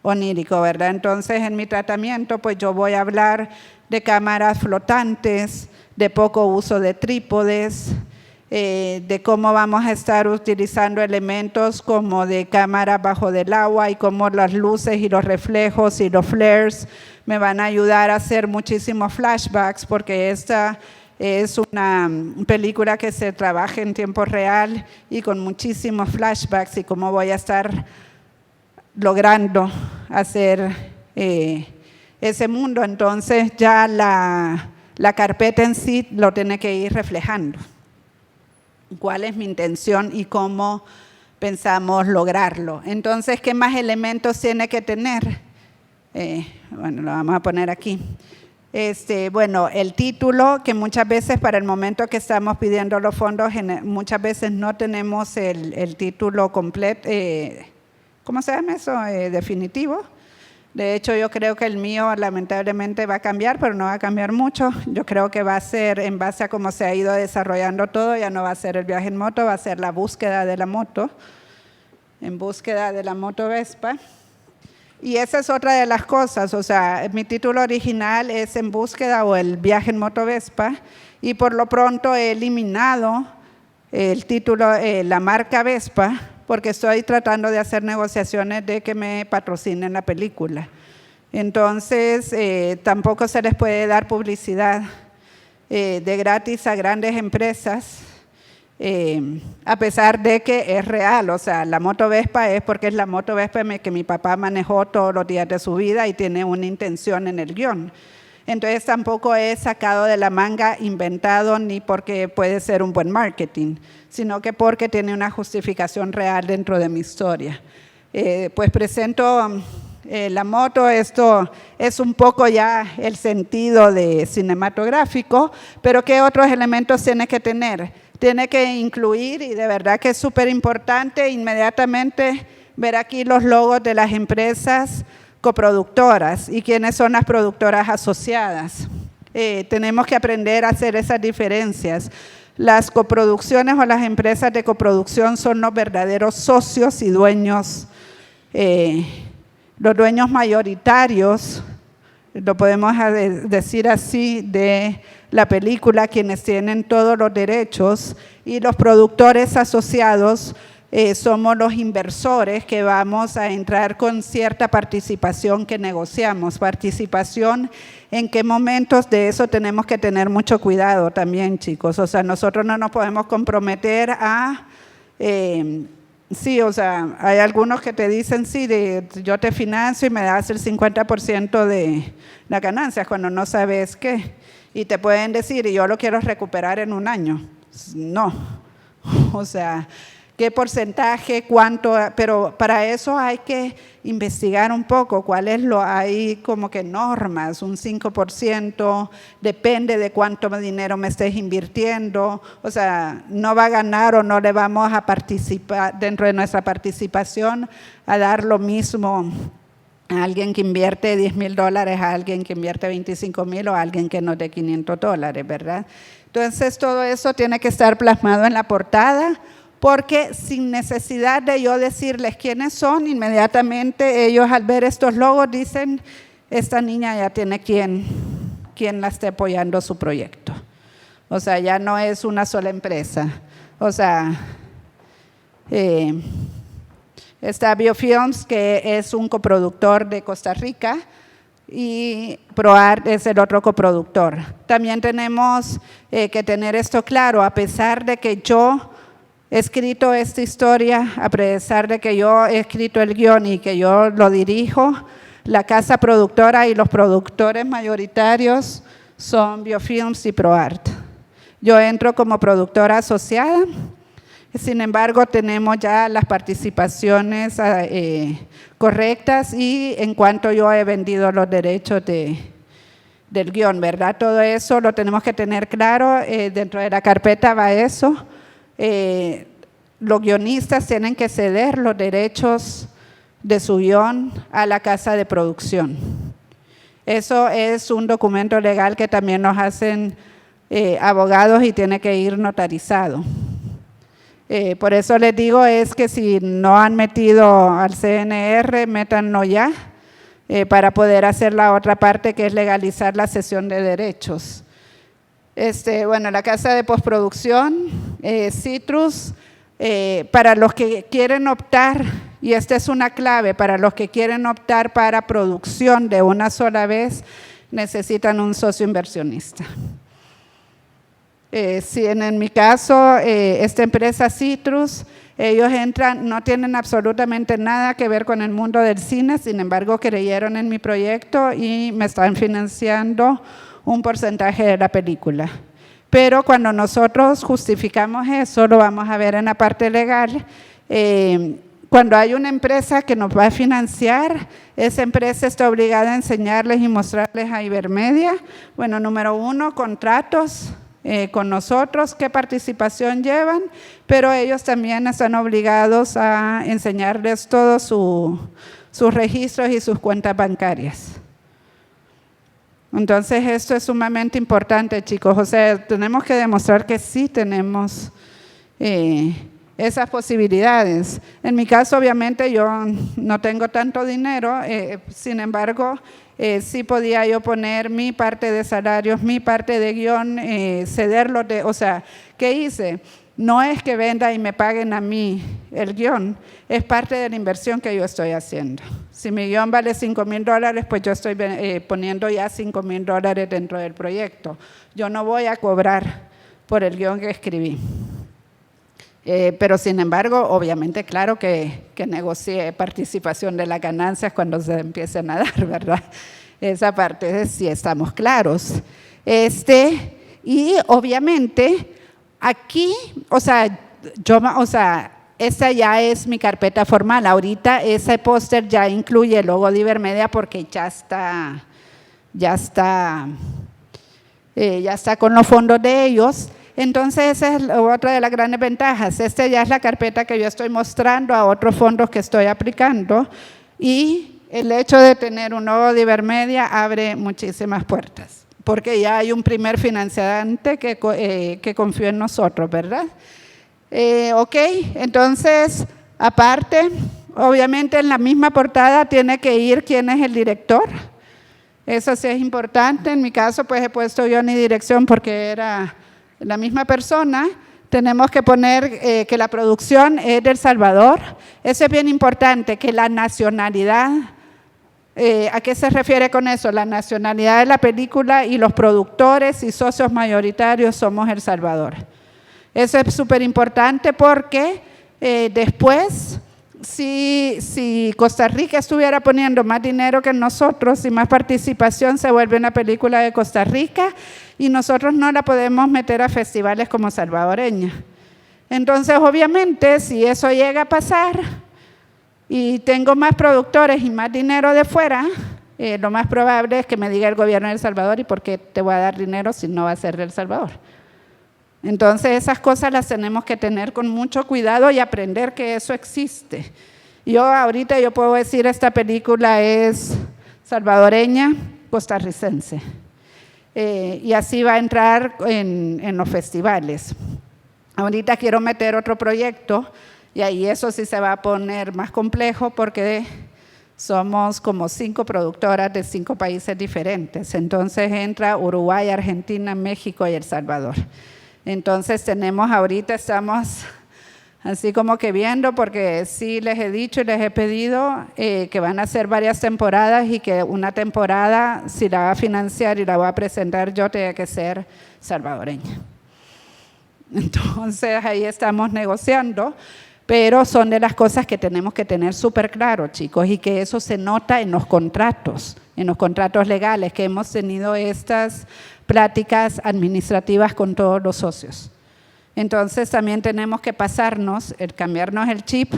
onírico, ¿verdad? Entonces, en mi tratamiento, pues yo voy a hablar de cámaras flotantes, de poco uso de trípodes, de cómo vamos a estar utilizando elementos como de cámara bajo del agua, y cómo las luces y los reflejos y los flares me van a ayudar a hacer muchísimos flashbacks, porque esta es una película que se trabaja en tiempo real y con muchísimos flashbacks, y cómo voy a estar logrando hacer ese mundo. Entonces ya la carpeta en sí lo tiene que ir reflejando. ¿Cuál es mi intención y cómo pensamos lograrlo? Entonces, ¿qué más elementos tiene que tener? Bueno, lo vamos a poner aquí. Bueno, el título, que muchas veces para el momento que estamos pidiendo los fondos, muchas veces no tenemos el título completo, ¿cómo se llama eso? Definitivo. De hecho, yo creo que el mío lamentablemente va a cambiar, pero no va a cambiar mucho. Yo creo que va a ser en base a cómo se ha ido desarrollando todo, ya no va a ser el viaje en moto, va a ser la búsqueda de la moto, en búsqueda de la moto Vespa. Y esa es otra de las cosas, o sea, mi título original es En búsqueda o el viaje en moto Vespa, y por lo pronto he eliminado el título, la marca Vespa, porque estoy tratando de hacer negociaciones de que me patrocinen la película. Entonces, tampoco se les puede dar publicidad de gratis a grandes empresas, a pesar de que es real, o sea, la moto Vespa es porque es la moto Vespa que mi papá manejó todos los días de su vida y tiene una intención en el guión. Entonces tampoco es sacado de la manga, inventado, ni porque puede ser un buen marketing, sino que porque tiene una justificación real dentro de mi historia. Pues presento la moto, esto es un poco ya el sentido de cinematográfico, pero ¿qué otros elementos tiene que tener? Tiene que incluir, y de verdad que es súper importante, inmediatamente ver aquí los logos de las empresas coproductoras y quiénes son las productoras asociadas. Tenemos que aprender a hacer esas diferencias. Las coproducciones o las empresas de coproducción son los verdaderos socios y dueños, los dueños mayoritarios, lo podemos decir así, de la película, quienes tienen todos los derechos, y los productores asociados somos los inversores que vamos a entrar con cierta participación que negociamos. Participación, ¿en qué momentos? De eso tenemos que tener mucho cuidado también, chicos. O sea, nosotros no nos podemos comprometer a… sí, o sea, hay algunos que te dicen, sí, yo te financio y me das el 50% de la ganancia, cuando no sabes qué. Y te pueden decir, y yo lo quiero recuperar en un año. No, o sea, ¿qué porcentaje, cuánto? Pero para eso hay que investigar un poco hay como que normas, un 5%, depende de cuánto dinero me estés invirtiendo, o sea, no va a ganar o no le vamos a participar dentro de nuestra participación a dar lo mismo a alguien que invierte $10,000, a alguien que invierte 25,000 o a alguien que nos dé $500, ¿verdad? Entonces todo eso tiene que estar plasmado en la portada, porque sin necesidad de yo decirles quiénes son, inmediatamente ellos al ver estos logos dicen, esta niña ya tiene quien la esté apoyando su proyecto. O sea, ya no es una sola empresa. O sea, está Biofilms, que es un coproductor de Costa Rica, y ProArt es el otro coproductor. También tenemos que tener esto claro, a pesar de que yo he escrito esta historia, a pesar de que yo he escrito el guión y que yo lo dirijo, la casa productora y los productores mayoritarios son Biofilms y ProArt. Yo entro como productora asociada, sin embargo tenemos ya las participaciones correctas, y en cuanto yo he vendido los derechos del guión, ¿verdad? Todo eso lo tenemos que tener claro, dentro de la carpeta va eso. Los guionistas tienen que ceder los derechos de su guión a la casa de producción. Eso es un documento legal que también nos hacen abogados y tiene que ir notarizado. Por eso les digo es que si no han metido al CNR, métanlo ya, para poder hacer la otra parte, que es legalizar la cesión de derechos. Bueno, la casa de postproducción, Citrus, para los que quieren optar, y esta es una clave, para los que quieren optar para producción de una sola vez, necesitan un socio inversionista. Si en mi caso, esta empresa Citrus, ellos entran, no tienen absolutamente nada que ver con el mundo del cine, sin embargo creyeron en mi proyecto y me están financiando un porcentaje de la película. Pero cuando nosotros justificamos eso, lo vamos a ver en la parte legal, cuando hay una empresa que nos va a financiar, esa empresa está obligada a enseñarles y mostrarles a Ibermedia, bueno, número 1, contratos con nosotros, qué participación llevan, pero ellos también están obligados a enseñarles todos sus registros y sus cuentas bancarias. Entonces, esto es sumamente importante, chicos. O sea, tenemos que demostrar que sí tenemos esas posibilidades. En mi caso, obviamente, yo no tengo tanto dinero, sin embargo, sí podía yo poner mi parte de salarios, mi parte de guión, cederlo. O sea, ¿qué hice? No es que venda y me paguen a mí el guión, es parte de la inversión que yo estoy haciendo. Si mi guión vale $5,000, pues yo estoy poniendo ya $5,000 dentro del proyecto. Yo no voy a cobrar por el guión que escribí. Pero sin embargo, obviamente, claro que negocié participación de las ganancias cuando se empiecen a dar, ¿verdad? Esa parte sí estamos claros. Y obviamente, aquí, esa ya es mi carpeta formal. Ahorita ese póster ya incluye el logo de Ibermedia porque ya está con los fondos de ellos. Entonces, esa es otra de las grandes ventajas. Esta ya es la carpeta que yo estoy mostrando a otros fondos que estoy aplicando y el hecho de tener un logo de Ibermedia abre muchísimas puertas porque ya hay un primer financiante que confió en nosotros, ¿verdad? Ok, entonces, aparte, obviamente en la misma portada tiene que ir quién es el director. Eso sí es importante. En mi caso, pues he puesto yo ni dirección porque era la misma persona. Tenemos que poner que la producción es de El Salvador. Eso es bien importante, que la nacionalidad, ¿a qué se refiere con eso? La nacionalidad de la película y los productores y socios mayoritarios somos El Salvador. Eso es súper importante porque después, si Costa Rica estuviera poniendo más dinero que nosotros y más participación, se vuelve una película de Costa Rica y nosotros no la podemos meter a festivales como salvadoreña. Entonces, obviamente, si eso llega a pasar y tengo más productores y más dinero de fuera, lo más probable es que me diga el gobierno de El Salvador, ¿y por qué te voy a dar dinero si no va a ser de El Salvador? Entonces, esas cosas las tenemos que tener con mucho cuidado y aprender que eso existe. Ahorita puedo decir, esta película es salvadoreña, costarricense. Y así va a entrar en los festivales. Ahorita quiero meter otro proyecto y ahí eso sí se va a poner más complejo porque somos como 5 productoras de 5 países diferentes. Entonces entra Uruguay, Argentina, México y El Salvador. Entonces estamos así como que viendo, porque sí les he dicho y les he pedido que van a hacer varias temporadas y que una temporada, si la va a financiar y la voy a presentar yo, tiene que ser salvadoreña. Entonces ahí estamos negociando, pero son de las cosas que tenemos que tener súper claro, chicos, y que eso se nota en los contratos legales, que hemos tenido estas pláticas administrativas con todos los socios. Entonces también tenemos que cambiarnos el chip.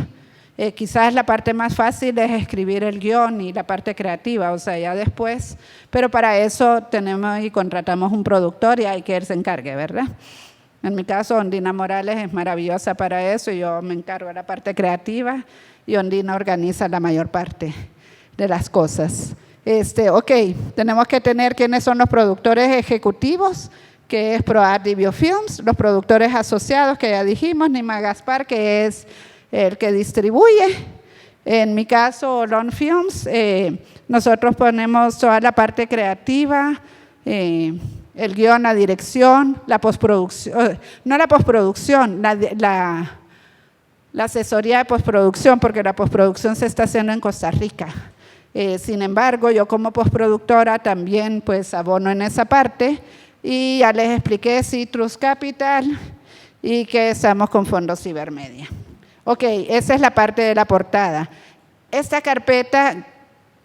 Quizás la parte más fácil es escribir el guión y la parte creativa, o sea, ya después, pero para eso tenemos y contratamos un productor y hay que él se encargue, ¿verdad? En mi caso, Ondina Morales es maravillosa para eso, y yo me encargo de la parte creativa y Ondina organiza la mayor parte de las cosas. Ok, tenemos que tener quiénes son los productores ejecutivos, que es ProArt y Biofilms, los productores asociados, que ya dijimos, Nima Gaspar, que es el que distribuye. En mi caso, Olon Films, nosotros ponemos toda la parte creativa, el guión, la dirección, la postproducción, no la postproducción, la asesoría de postproducción, porque la postproducción se está haciendo en Costa Rica. Sin embargo, yo como postproductora también pues abono en esa parte, y ya les expliqué Citrus Capital y que estamos con fondos Ibermedia. Ok, esa es la parte de la portada. Esta carpeta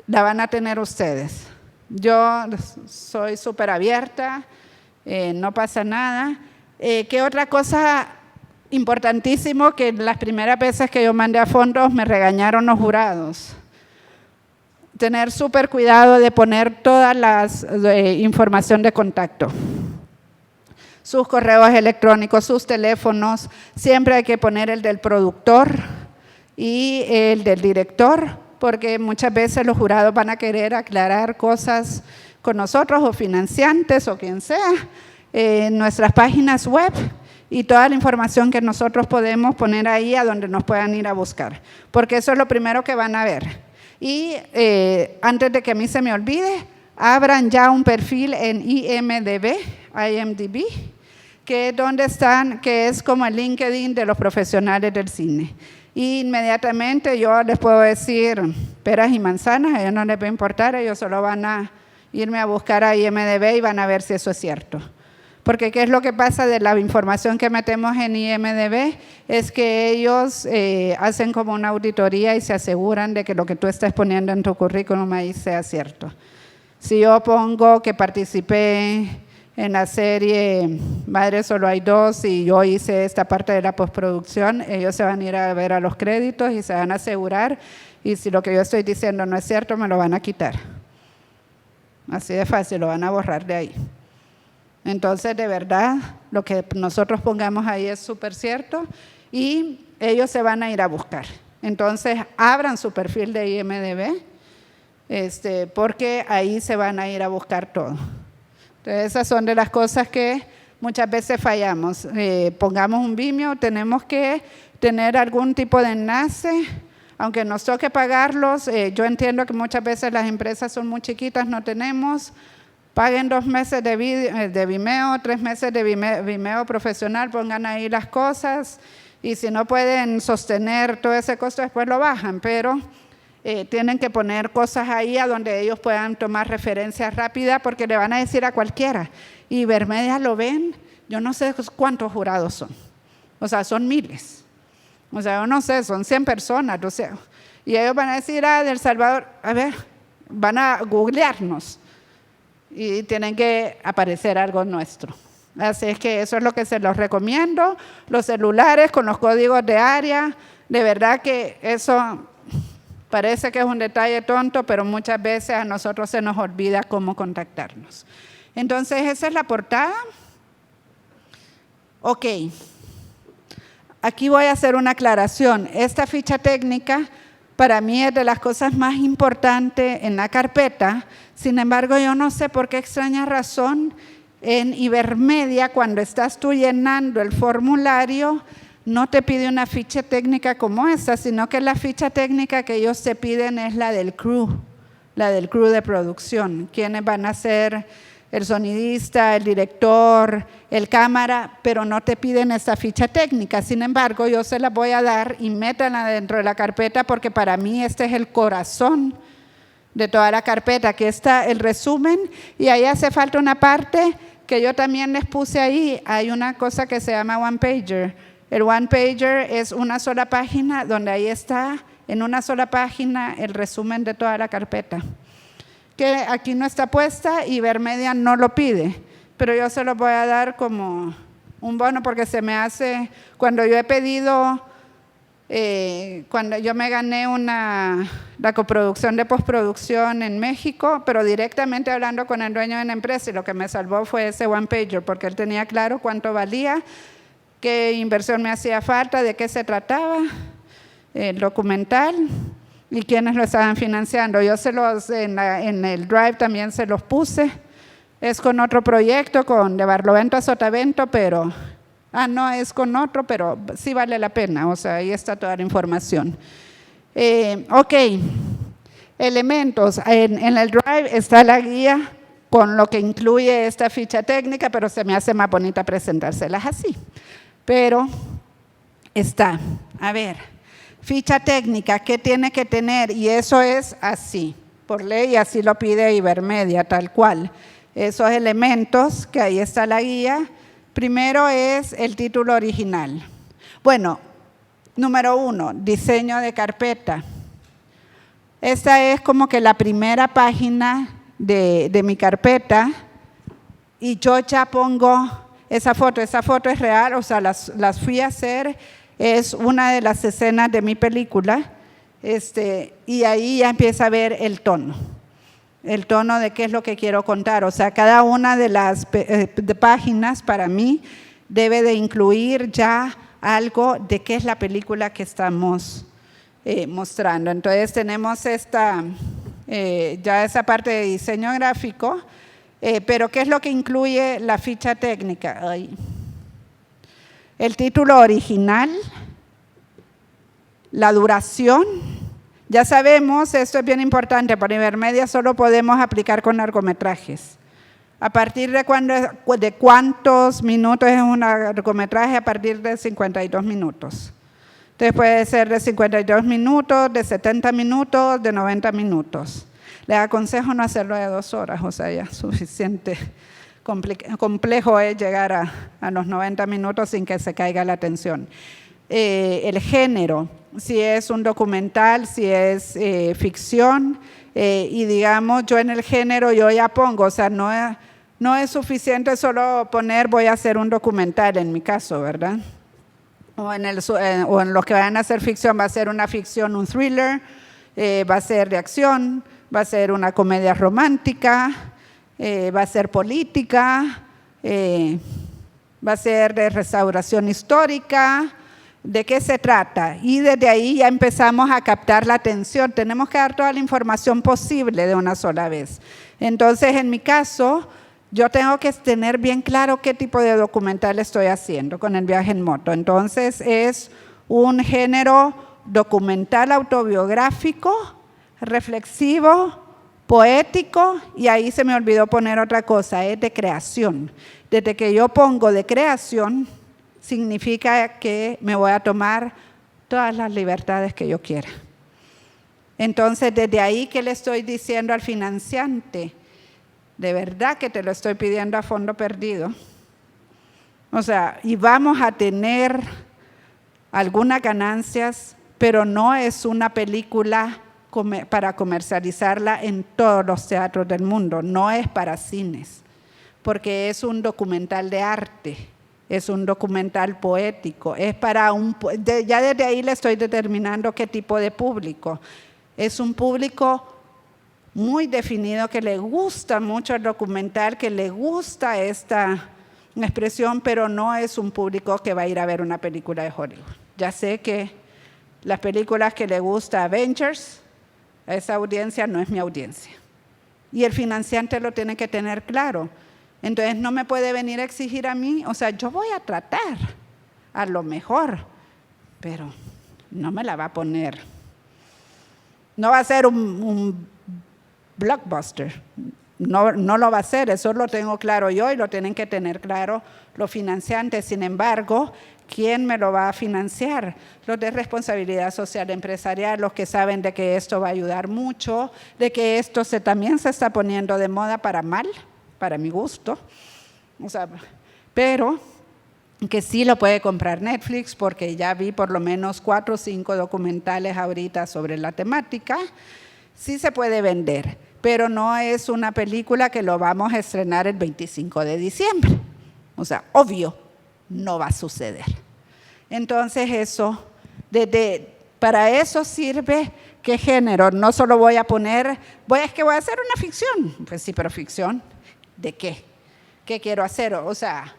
la van a tener ustedes. Yo soy súper abierta, no pasa nada. ¿Qué otra cosa Importantísimo que las primeras veces que yo mandé a fondos me regañaron los jurados. Tener súper cuidado de poner todas las información de contacto. Sus correos electrónicos, sus teléfonos, siempre hay que poner el del productor y el del director, porque muchas veces los jurados van a querer aclarar cosas con nosotros o financiantes o quien sea, en nuestras páginas web y toda la información que nosotros podemos poner ahí a donde nos puedan ir a buscar, porque eso es lo primero que van a ver. Y antes de que a mí se me olvide, abran ya un perfil en IMDb, que es donde están, que es como el LinkedIn de los profesionales del cine. Y inmediatamente yo les puedo decir peras y manzanas, a ellos no les va a importar, ellos solo van a irme a buscar a IMDb y van a ver si eso es cierto. Porque ¿qué es lo que pasa de la información que metemos en IMDb? Es que ellos hacen como una auditoría y se aseguran de que lo que tú estás poniendo en tu currículum ahí sea cierto. Si yo pongo que participé en la serie Madre Solo Hay Dos y yo hice esta parte de la postproducción, ellos se van a ir a ver a los créditos y se van a asegurar, y si lo que yo estoy diciendo no es cierto, me lo van a quitar. Así de fácil, lo van a borrar de ahí. Entonces, de verdad, lo que nosotros pongamos ahí es súper cierto y ellos se van a ir a buscar. Entonces, abran su perfil de IMDb, porque ahí se van a ir a buscar todo. Entonces, esas son de las cosas que muchas veces fallamos. Pongamos un Vimeo, tenemos que tener algún tipo de enlace, aunque nos toque pagarlos. Yo entiendo que muchas veces las empresas son muy chiquitas, no tenemos. Paguen 2 meses de Vimeo, 3 meses de Vimeo profesional, pongan ahí las cosas, y si no pueden sostener todo ese costo, después lo bajan, pero tienen que poner cosas ahí a donde ellos puedan tomar referencias rápidas, porque le van a decir a cualquiera. Y Ibermedia lo ven, yo no sé cuántos jurados son, o sea, son miles, o sea, yo no sé, son 100 personas, o sea, y ellos van a decir, de El Salvador, a ver, van a googlearnos, y tienen que aparecer algo nuestro. Así es que eso es lo que se los recomiendo. Los celulares con los códigos de área, de verdad que eso parece que es un detalle tonto, pero muchas veces a nosotros se nos olvida cómo contactarnos. Entonces, esa es la portada. Ok, aquí voy a hacer una aclaración. Esta ficha técnica para mí es de las cosas más importantes en la carpeta. Sin embargo, yo no sé por qué extraña razón en Ibermedia, cuando estás tú llenando el formulario, no te pide una ficha técnica como esta, sino que la ficha técnica que ellos te piden es la del crew de producción, quienes van a ser el sonidista, el director, el cámara, pero no te piden esta ficha técnica. Sin embargo, yo se la voy a dar y métanla dentro de la carpeta, porque para mí este es el corazón de toda la carpeta. Aquí está el resumen y ahí hace falta una parte que yo también les puse ahí. Hay una cosa que se llama One Pager. El One Pager es una sola página donde ahí está en una sola página el resumen de toda la carpeta, que aquí no está puesta y Ibermedia no lo pide, pero yo se lo voy a dar como un bono, porque se me hace, cuando yo he pedido, cuando yo me gané la coproducción de postproducción en México, pero directamente hablando con el dueño de la empresa, y lo que me salvó fue ese One Pager, porque él tenía claro cuánto valía, qué inversión me hacía falta, de qué se trataba, el documental y quiénes lo estaban financiando. Yo en el Drive también se los puse. Es con otro proyecto, de Barlovento a Sotavento, pero no es con otro, pero sí vale la pena, o sea, ahí está toda la información. Ok, elementos. En el Drive está la guía con lo que incluye esta ficha técnica, pero se me hace más bonita presentárselas así. Pero está, a ver, ficha técnica, ¿qué tiene que tener? Y eso es así, por ley, así lo pide Ibermedia, tal cual. Esos elementos, que ahí está la guía, primero es el título original. Bueno, número 1, diseño de carpeta. Esta es como que la primera página de mi carpeta, y yo ya pongo esa foto es real, o sea, las fui a hacer, es una de las escenas de mi película, y ahí ya empieza a ver el tono de qué es lo que quiero contar. O sea, cada una de las de páginas para mí debe de incluir ya algo de qué es la película que estamos mostrando. Entonces tenemos ya esa parte de diseño gráfico, pero ¿qué es lo que incluye la ficha técnica? El título original, la duración. Ya sabemos, esto es bien importante, para Ibermedia solo podemos aplicar con largometrajes. ¿A partir de cuántos minutos es un largometraje? A partir de 52 minutos. Entonces puede ser de 52 minutos, de 70 minutos, de 90 minutos. Les aconsejo no hacerlo de 2 horas, o sea, ya suficiente complejo es llegar a los 90 minutos sin que se caiga la atención. El género, si es un documental, si es ficción, y digamos, yo en el género yo ya pongo, o sea, no es suficiente solo poner voy a hacer un documental en mi caso, ¿verdad? O en los que vayan a hacer ficción, va a ser una ficción, un thriller, va a ser de acción, va a ser una comedia romántica, va a ser política, va a ser de restauración histórica. ¿De qué se trata? Y desde ahí ya empezamos a captar la atención. Tenemos que dar toda la información posible de una sola vez. Entonces, en mi caso, yo tengo que tener bien claro qué tipo de documental estoy haciendo con el viaje en moto. Entonces, es un género documental autobiográfico, reflexivo, poético, y ahí se me olvidó poner otra cosa, es de creación. Desde que yo pongo de creación, significa que me voy a tomar todas las libertades que yo quiera. Entonces, desde ahí, ¿qué le estoy diciendo al financiante? De verdad que te lo estoy pidiendo a fondo perdido. O sea, y vamos a tener algunas ganancias, pero no es una película para comercializarla en todos los teatros del mundo, no es para cines, porque es un documental de arte. Es un documental poético, es para ya desde ahí le estoy determinando qué tipo de público. Es un público muy definido que le gusta mucho el documental, que le gusta esta expresión, pero no es un público que va a ir a ver una película de Hollywood. Ya sé que las películas que le gusta Avengers, a esa audiencia no es mi audiencia. Y el financiante lo tiene que tener claro. Entonces no me puede venir a exigir a mí, o sea, yo voy a tratar a lo mejor, pero no me la va a poner. No va a ser un blockbuster, no lo va a ser, eso lo tengo claro yo y lo tienen que tener claro los financiantes. Sin embargo, ¿quién me lo va a financiar? Los de responsabilidad social empresarial, los que saben de que esto va a ayudar mucho, de que esto también se está poniendo de moda para mal, para mi gusto, o sea, pero que sí lo puede comprar Netflix, porque ya vi por lo menos 4 o 5 documentales ahorita sobre la temática. Sí se puede vender, pero no es una película que lo vamos a estrenar el 25 de diciembre. O sea, obvio, no va a suceder. Entonces eso, para eso sirve qué género. No solo voy a poner, es que voy a hacer una ficción. Pues sí, pero ficción. ¿De qué? ¿Qué quiero hacer? O sea,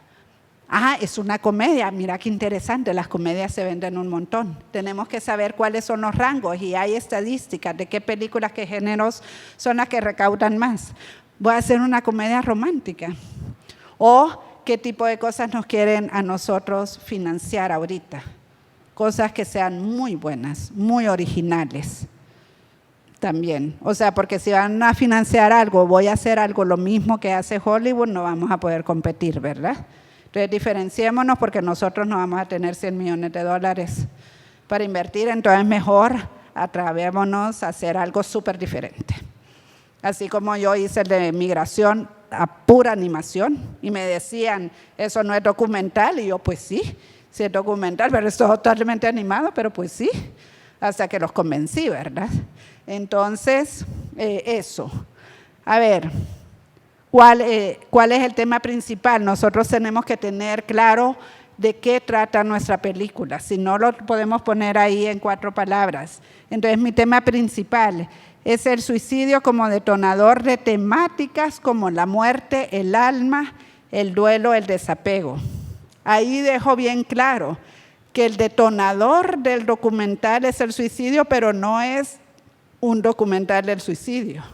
es una comedia, mira qué interesante, las comedias se venden un montón. Tenemos que saber cuáles son los rangos y hay estadísticas de qué películas, qué géneros son las que recaudan más. Voy a hacer una comedia romántica. O qué tipo de cosas nos quieren a nosotros financiar ahorita. Cosas que sean muy buenas, muy originales. También, o sea, porque si van a financiar algo, voy a hacer algo lo mismo que hace Hollywood, no vamos a poder competir, ¿verdad? Entonces diferenciémonos, porque nosotros no vamos a tener 100 millones de dólares para invertir, entonces mejor atrevámonos a hacer algo súper diferente. Así como yo hice el de migración a pura animación y me decían, eso no es documental, y yo pues sí es documental, pero es totalmente animado, pero pues sí, hasta que los convencí, ¿verdad? Entonces, eso. A ver, cuál es el tema principal. Nosotros tenemos que tener claro de qué trata nuestra película, si no lo podemos poner ahí en 4 palabras. Entonces, mi tema principal es el suicidio como detonador de temáticas como la muerte, el alma, el duelo, el desapego. Ahí dejo bien claro que el detonador del documental es el suicidio, pero no es un documental del suicidio.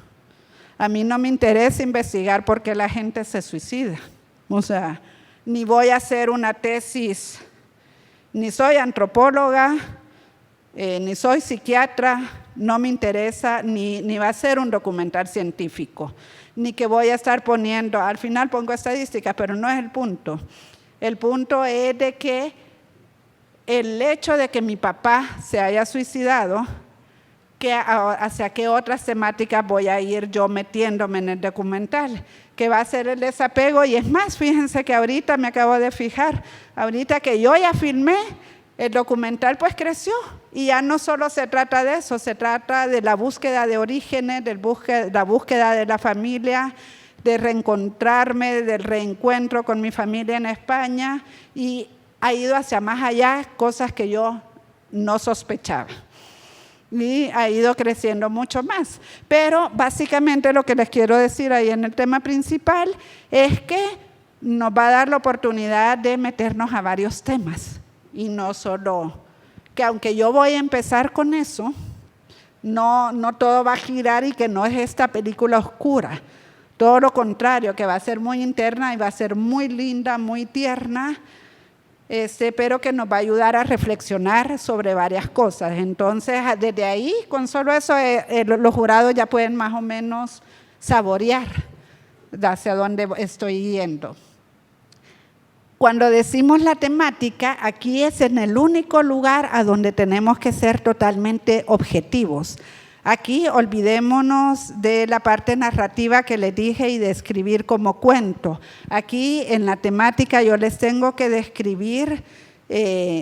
A mí no me interesa investigar por qué la gente se suicida. O sea, ni voy a hacer una tesis, ni soy antropóloga, ni soy psiquiatra, no me interesa, ni va a ser un documental científico, ni que voy a estar poniendo, al final pongo estadísticas, pero no es el punto. El punto es de que el hecho de que mi papá se haya suicidado, hacia qué otras temáticas voy a ir yo metiéndome en el documental, que va a ser el desapego. Y es más, fíjense que ahorita me acabo de fijar, ahorita que yo ya filmé, el documental pues creció y ya no solo se trata de eso, se trata de la búsqueda de orígenes, la búsqueda de la familia, de reencontrarme, del reencuentro con mi familia en España, y ha ido hacia más allá, cosas que yo no sospechaba. Y ha ido creciendo mucho más. Pero básicamente lo que les quiero decir ahí en el tema principal es que nos va a dar la oportunidad de meternos a varios temas. Y no solo, que aunque yo voy a empezar con eso, no todo va a girar y que no es esta película oscura. Todo lo contrario, que va a ser muy interna y va a ser muy linda, muy tierna, pero que nos va a ayudar a reflexionar sobre varias cosas. Entonces, desde ahí, con solo eso, los jurados ya pueden más o menos saborear hacia dónde estoy yendo. Cuando decimos la temática, aquí es en el único lugar a donde tenemos que ser totalmente objetivos. Aquí olvidémonos de la parte narrativa que les dije y de escribir como cuento. Aquí en la temática yo les tengo que describir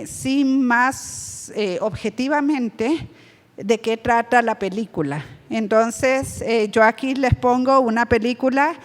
sin más objetivamente de qué trata la película. Entonces yo aquí les pongo una película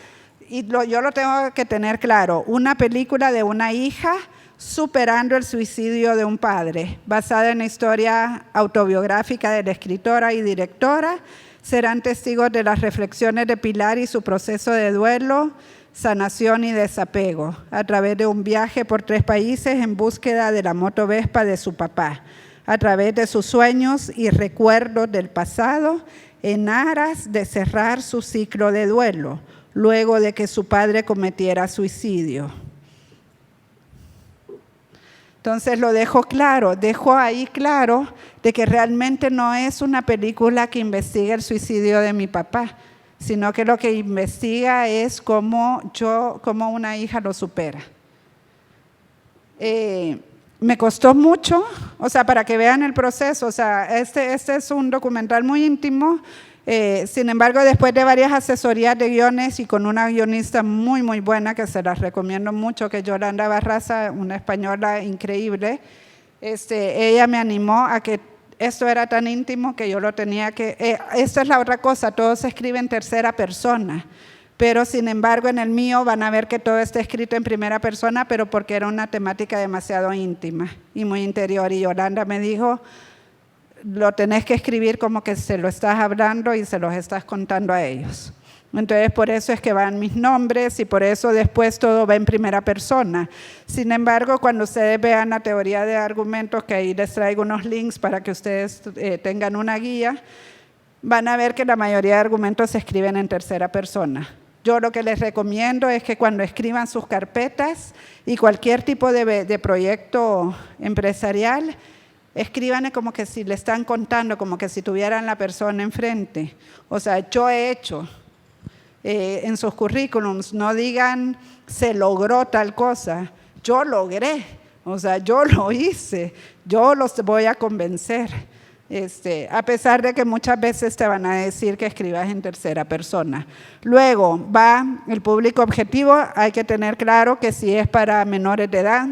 y yo lo tengo que tener claro, una película de una hija superando el suicidio de un padre, basada en la historia autobiográfica de la escritora y directora. Serán testigos de las reflexiones de Pilar y su proceso de duelo, sanación y desapego, a través de un viaje por 3 países en búsqueda de la moto Vespa de su papá, a través de sus sueños y recuerdos del pasado, en aras de cerrar su ciclo de duelo, luego de que su padre cometiera suicidio. Entonces lo dejo claro, dejo ahí claro de que realmente no es una película que investiga el suicidio de mi papá, sino que lo que investiga es cómo una hija lo supera. Me costó mucho, o sea, para que vean el proceso, o sea, este es un documental muy íntimo. Sin embargo, después de varias asesorías de guiones y con una guionista muy, muy buena, que se las recomiendo mucho, que es Yolanda Barraza, una española increíble, ella me animó a que esto era tan íntimo que yo lo tenía que... esta es la otra cosa, todo se escribe en tercera persona, pero sin embargo en el mío van a ver que todo está escrito en primera persona, pero porque era una temática demasiado íntima y muy interior, y Yolanda me dijo: lo tenés que escribir como que se lo estás hablando y se los estás contando a ellos. Entonces, por eso es que van mis nombres y por eso después todo va en primera persona. Sin embargo, cuando ustedes vean la teoría de argumentos, que ahí les traigo unos links para que ustedes tengan una guía, van a ver que la mayoría de argumentos se escriben en tercera persona. Yo lo que les recomiendo es que cuando escriban sus carpetas y cualquier tipo de proyecto empresarial, escriban como que si le están contando, como que si tuvieran la persona enfrente. O sea, yo he hecho en sus currículums, no digan se logró tal cosa, yo logré, o sea, yo lo hice, yo los voy a convencer. A pesar de que muchas veces te van a decir que escribas en tercera persona. Luego va el público objetivo, hay que tener claro que si es para menores de edad,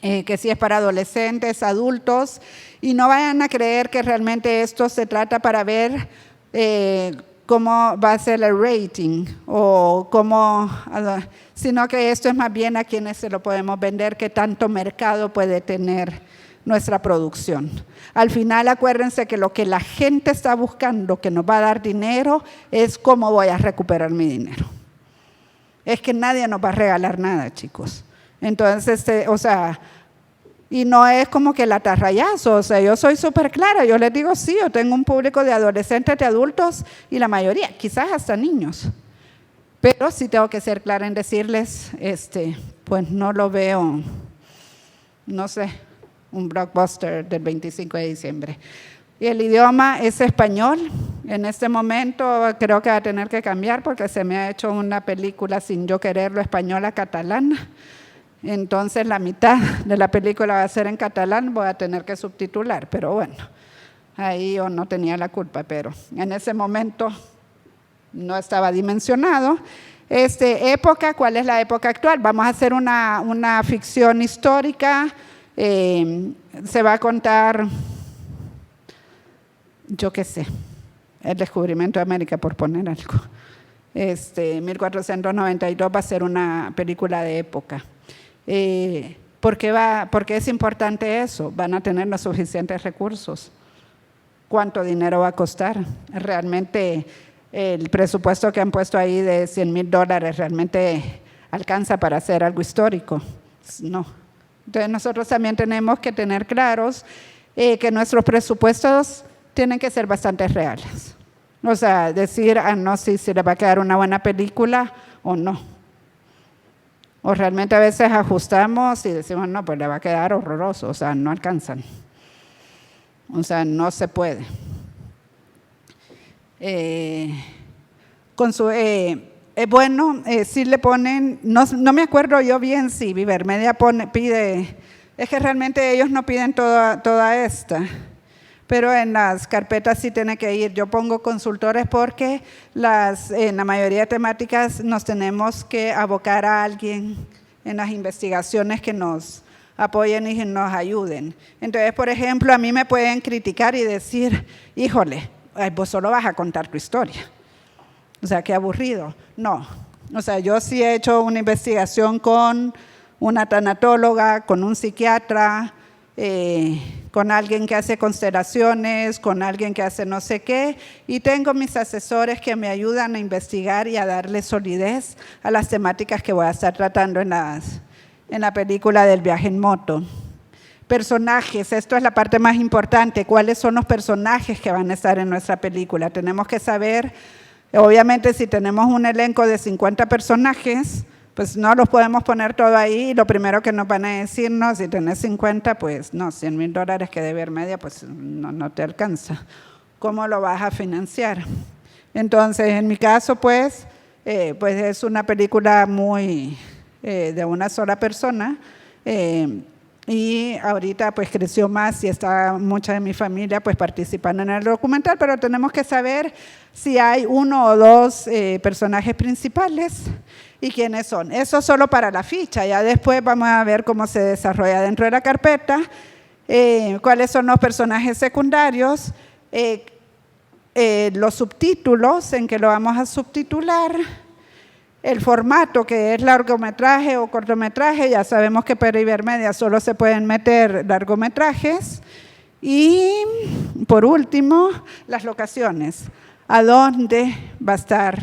que si es para adolescentes, adultos, y no vayan a creer que realmente esto se trata para ver cómo va a ser el rating o cómo, sino que esto es más bien a quienes se lo podemos vender, qué tanto mercado puede tener nuestra producción. Al final acuérdense que lo que la gente está buscando que nos va a dar dinero es cómo voy a recuperar mi dinero. Es que nadie nos va a regalar nada, chicos. Entonces, y no es como que la tarrayazo, o sea, yo soy súper clara, yo les digo sí, yo tengo un público de adolescentes, de adultos y la mayoría, quizás hasta niños. Pero sí tengo que ser clara en decirles, pues no lo veo, no sé, un blockbuster del 25 de diciembre. Y el idioma es español. En este momento creo que va a tener que cambiar porque se me ha hecho una película sin yo quererlo española catalana. Entonces la mitad de la película va a ser en catalán, voy a tener que subtitular, pero bueno, ahí yo no tenía la culpa, pero en ese momento no estaba dimensionado. Época, ¿cuál es la época actual? Vamos a hacer una ficción histórica, se va a contar, yo qué sé, el descubrimiento de América, por poner algo. 1492 va a ser una película de época. ¿Por qué es importante eso? Van a tener los suficientes recursos. ¿Cuánto dinero va a costar? Realmente el presupuesto que han puesto ahí de $100,000 realmente alcanza para hacer algo histórico. No. Entonces nosotros también tenemos que tener claros que nuestros presupuestos tienen que ser bastante reales. O sea, decir, no sé si le va a quedar una buena película o no. O realmente a veces ajustamos y decimos, no, pues le va a quedar horroroso, o sea, no alcanzan. O sea, no se puede. Bueno, si le ponen, no me acuerdo yo bien si Vivermedia pide, es que realmente ellos no piden toda esta. Pero en las carpetas sí tiene que ir. Yo pongo consultores porque en la mayoría de temáticas nos tenemos que abocar a alguien en las investigaciones que nos apoyen y que nos ayuden. Entonces, por ejemplo, a mí me pueden criticar y decir, híjole, vos solo vas a contar tu historia. O sea, qué aburrido. No, o sea, yo sí he hecho una investigación con una tanatóloga, con un psiquiatra, con alguien que hace constelaciones, con alguien que hace no sé qué, y tengo mis asesores que me ayudan a investigar y a darle solidez a las temáticas que voy a estar tratando en la película del viaje en moto. Personajes, esto es la parte más importante, ¿cuáles son los personajes que van a estar en nuestra película? Tenemos que saber, obviamente si tenemos un elenco de 50 personajes, pues no los podemos poner todo ahí, y lo primero que nos van a decir, no, si tenés 50, pues no, $100,000 que debe Media, pues no te alcanza. ¿Cómo lo vas a financiar? Entonces, en mi caso, pues es una película muy de una sola persona, y ahorita pues creció más y está mucha de mi familia pues participando en el documental, pero tenemos que saber si hay uno o dos personajes principales y quiénes son. Eso solo para la ficha, ya después vamos a ver cómo se desarrolla dentro de la carpeta, cuáles son los personajes secundarios, los subtítulos en que lo vamos a subtitular, el formato que es largometraje o cortometraje, ya sabemos que para Ibermedia solo se pueden meter largometrajes, y por último las locaciones, a dónde va a estar,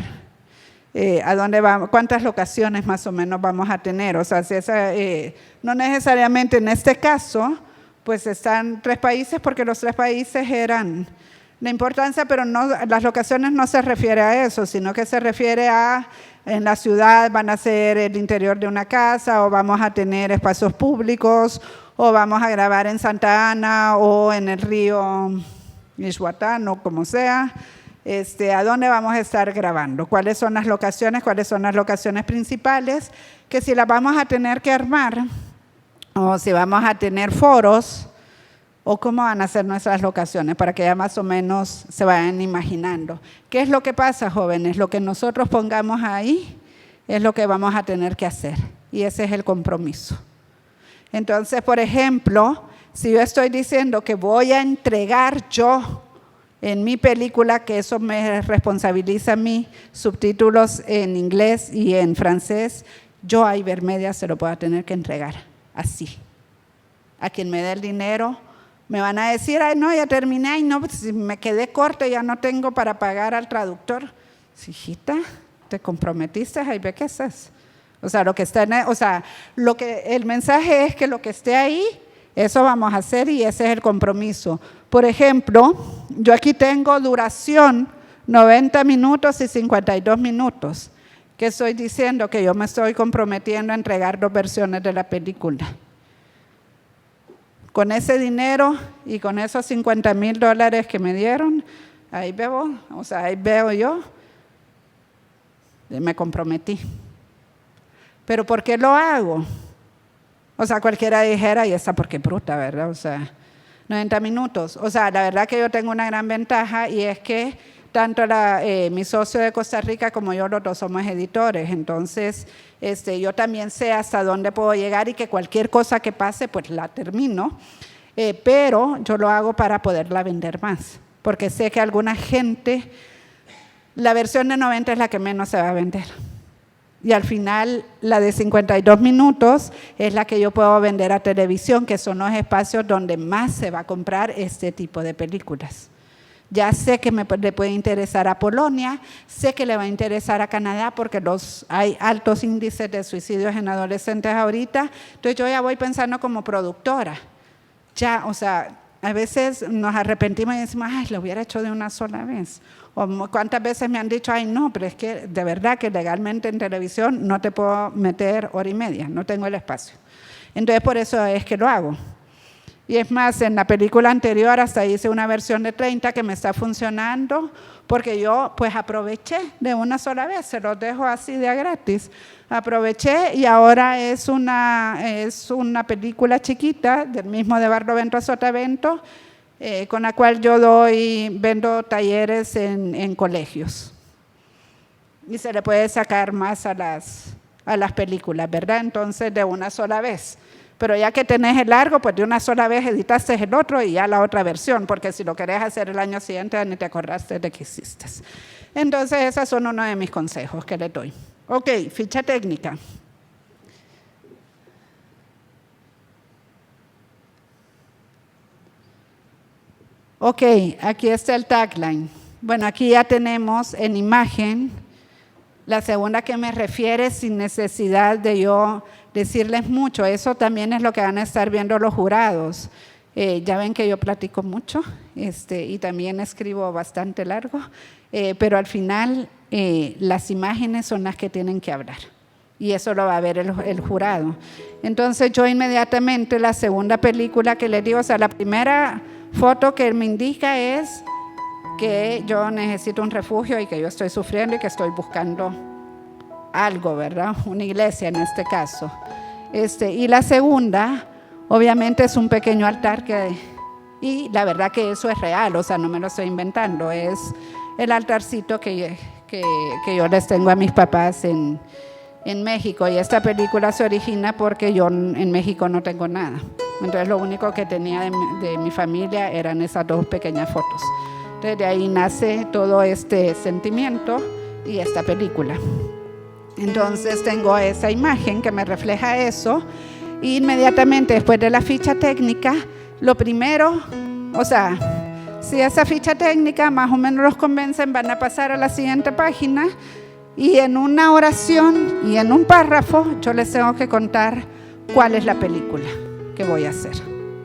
cuántas locaciones más o menos vamos a tener, o sea, no necesariamente en este caso pues están 3 países porque los 3 países eran la importancia, pero no, las locaciones no se refiere a eso, sino que se refiere a en la ciudad van a ser el interior de una casa, o vamos a tener espacios públicos, o vamos a grabar en Santa Ana o en el río Ixhuatán o como sea. ¿A dónde vamos a estar grabando? ¿Cuáles son las locaciones? ¿Cuáles son las locaciones principales? Que si las vamos a tener que armar, o si vamos a tener foros, o cómo van a ser nuestras locaciones, para que ya más o menos se vayan imaginando. ¿Qué es lo que pasa, jóvenes? Lo que nosotros pongamos ahí es lo que vamos a tener que hacer, y ese es el compromiso. Entonces, por ejemplo, si yo estoy diciendo que voy a entregar yo En mi película, que eso me responsabiliza a mí, subtítulos en inglés y en francés, yo a Ibermedia se lo puedo tener que entregar así. A quien me dé el dinero, me van a decir, ay no, ya terminé, ay no, pues, me quedé corto, ya no tengo para pagar al traductor. Sí, hijita, te comprometiste, ay ve qué haces. O sea, el mensaje es que lo que esté ahí, eso vamos a hacer y ese es el compromiso. Por ejemplo, yo aquí tengo duración 90 minutos y 52 minutos. ¿Qué estoy diciendo? Que yo me estoy comprometiendo a entregar 2 versiones de la película. Con ese dinero y con esos $50,000 que me dieron, ahí veo yo, me comprometí. ¿Pero por qué lo hago? O sea, cualquiera dijera, y esta porque bruta, ¿verdad? O sea, 90 minutos. O sea, la verdad que yo tengo una gran ventaja y es que tanto mi socio de Costa Rica como yo, los dos somos editores. Entonces, yo también sé hasta dónde puedo llegar y que cualquier cosa que pase, pues la termino. Pero yo lo hago para poderla vender más. Porque sé que alguna gente, la versión de 90 es la que menos se va a vender. Y al final, la de 52 minutos es la que yo puedo vender a televisión, que son los espacios donde más se va a comprar este tipo de películas. Ya sé que le puede interesar a Polonia, sé que le va a interesar a Canadá porque hay altos índices de suicidios en adolescentes ahorita. Entonces yo ya voy pensando como productora. Ya, o sea, a veces nos arrepentimos y decimos, ay, lo hubiera hecho de una sola vez. O cuántas veces me han dicho, ay, no, pero es que de verdad que legalmente en televisión no te puedo meter 1:30, no tengo el espacio. Entonces por eso es que lo hago. Y es más, en la película anterior hasta hice una versión de 30 que me está funcionando porque yo pues aproveché de una sola vez, se los dejo así de a gratis. Aproveché y ahora es una película chiquita del mismo de Barlovento a Sotavento, con la cual yo vendo talleres en colegios. Y se le puede sacar más a las películas, ¿verdad? Entonces de una sola vez. Pero ya que tenés el largo, pues de una sola vez editaste el otro y ya la otra versión, porque si lo querés hacer el año siguiente, ni te acordaste de que hiciste. Entonces, esos son uno de mis consejos que le doy. Ok, ficha técnica. Ok, aquí está el tagline. Bueno, aquí ya tenemos en imagen la segunda que me refiere sin necesidad de yo decirles mucho. Eso también es lo que van a estar viendo los jurados. Ya ven que yo platico mucho y también escribo bastante largo, pero al final las imágenes son las que tienen que hablar y eso lo va a ver el jurado. Entonces yo inmediatamente la segunda película que les digo, o sea, la primera foto que me indica es que yo necesito un refugio y que yo estoy sufriendo y que estoy buscando algo, ¿verdad? Una iglesia en este caso. Y la segunda, obviamente, es un pequeño altar y la verdad que eso es real, o sea, no me lo estoy inventando, es el altarcito que yo les tengo a mis papás en México. Y esta película se origina porque yo en México no tengo nada. Entonces lo único que tenía de mi familia eran esas 2 pequeñas fotos. Entonces de ahí nace todo este sentimiento y esta película. Entonces tengo esa imagen que me refleja eso y inmediatamente después de la ficha técnica, lo primero, o sea, si esa ficha técnica más o menos los convencen, van a pasar a la siguiente página y en una oración y en un párrafo yo les tengo que contar cuál es la película que voy a hacer.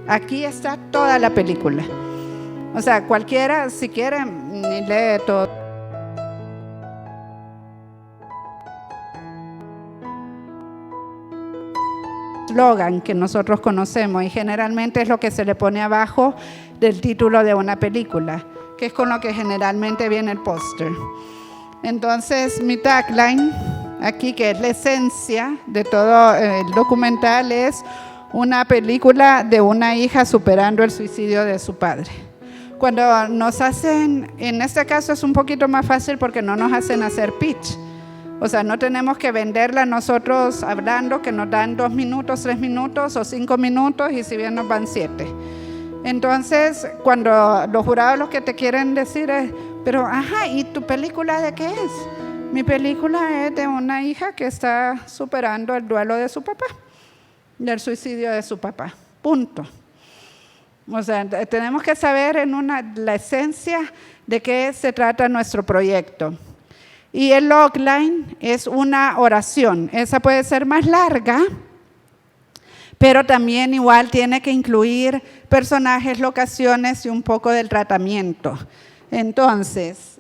Aquí está toda la película. O sea, cualquiera, si quiere, ni lee todo. Slogan que nosotros conocemos y generalmente es lo que se le pone abajo del título de una película, que es con lo que generalmente viene el póster. Entonces mi tagline aquí, que es la esencia de todo el documental, es una película de una hija superando el suicidio de su padre. Cuando nos hacen, en este caso es un poquito más fácil porque no nos hacen hacer pitch. O sea, no tenemos que venderla nosotros hablando, que nos dan 2 minutos, 3 minutos o 5 minutos y si bien nos van 7. Entonces, cuando los jurados lo que te quieren decir es, pero, ajá, ¿y tu película de qué es? Mi película es de una hija que está superando el duelo de su papá, del suicidio de su papá, punto. O sea, tenemos que saber la esencia de qué se trata nuestro proyecto. Y el logline es una oración, esa puede ser más larga, pero también igual tiene que incluir personajes, locaciones y un poco del tratamiento. Entonces,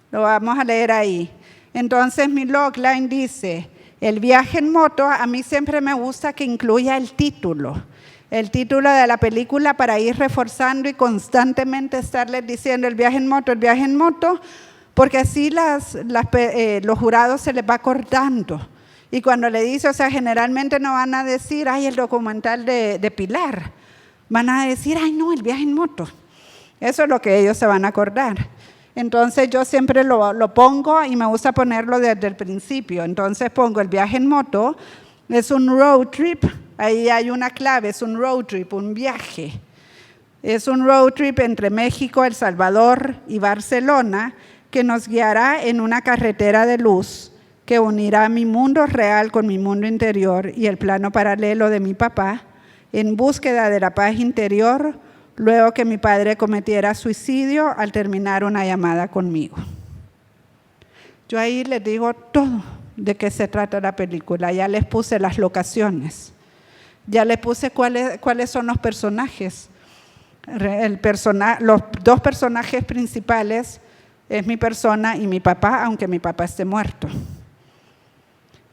lo vamos a leer ahí. Entonces mi logline dice, el viaje en moto, a mí siempre me gusta que incluya el título de la película para ir reforzando y constantemente estarles diciendo el viaje en moto, porque así los jurados se les va acordando. Y cuando le dice, o sea, generalmente no van a decir, ay, el documental de Pilar, van a decir, ay, no, el viaje en moto. Eso es lo que ellos se van a acordar. Entonces yo siempre lo pongo y me gusta ponerlo desde el principio. Entonces pongo el viaje en moto, es un road trip, ahí hay una clave, es un road trip, un viaje. Es un road trip entre México, El Salvador y Barcelona que nos guiará en una carretera de luz que unirá mi mundo real con mi mundo interior y el plano paralelo de mi papá en búsqueda de la paz interior luego que mi padre cometiera suicidio al terminar una llamada conmigo. Yo ahí les digo todo de qué se trata la película, ya les puse las locaciones, ya les puse cuáles son los personajes. Los dos personajes principales es mi persona y mi papá, aunque mi papá esté muerto.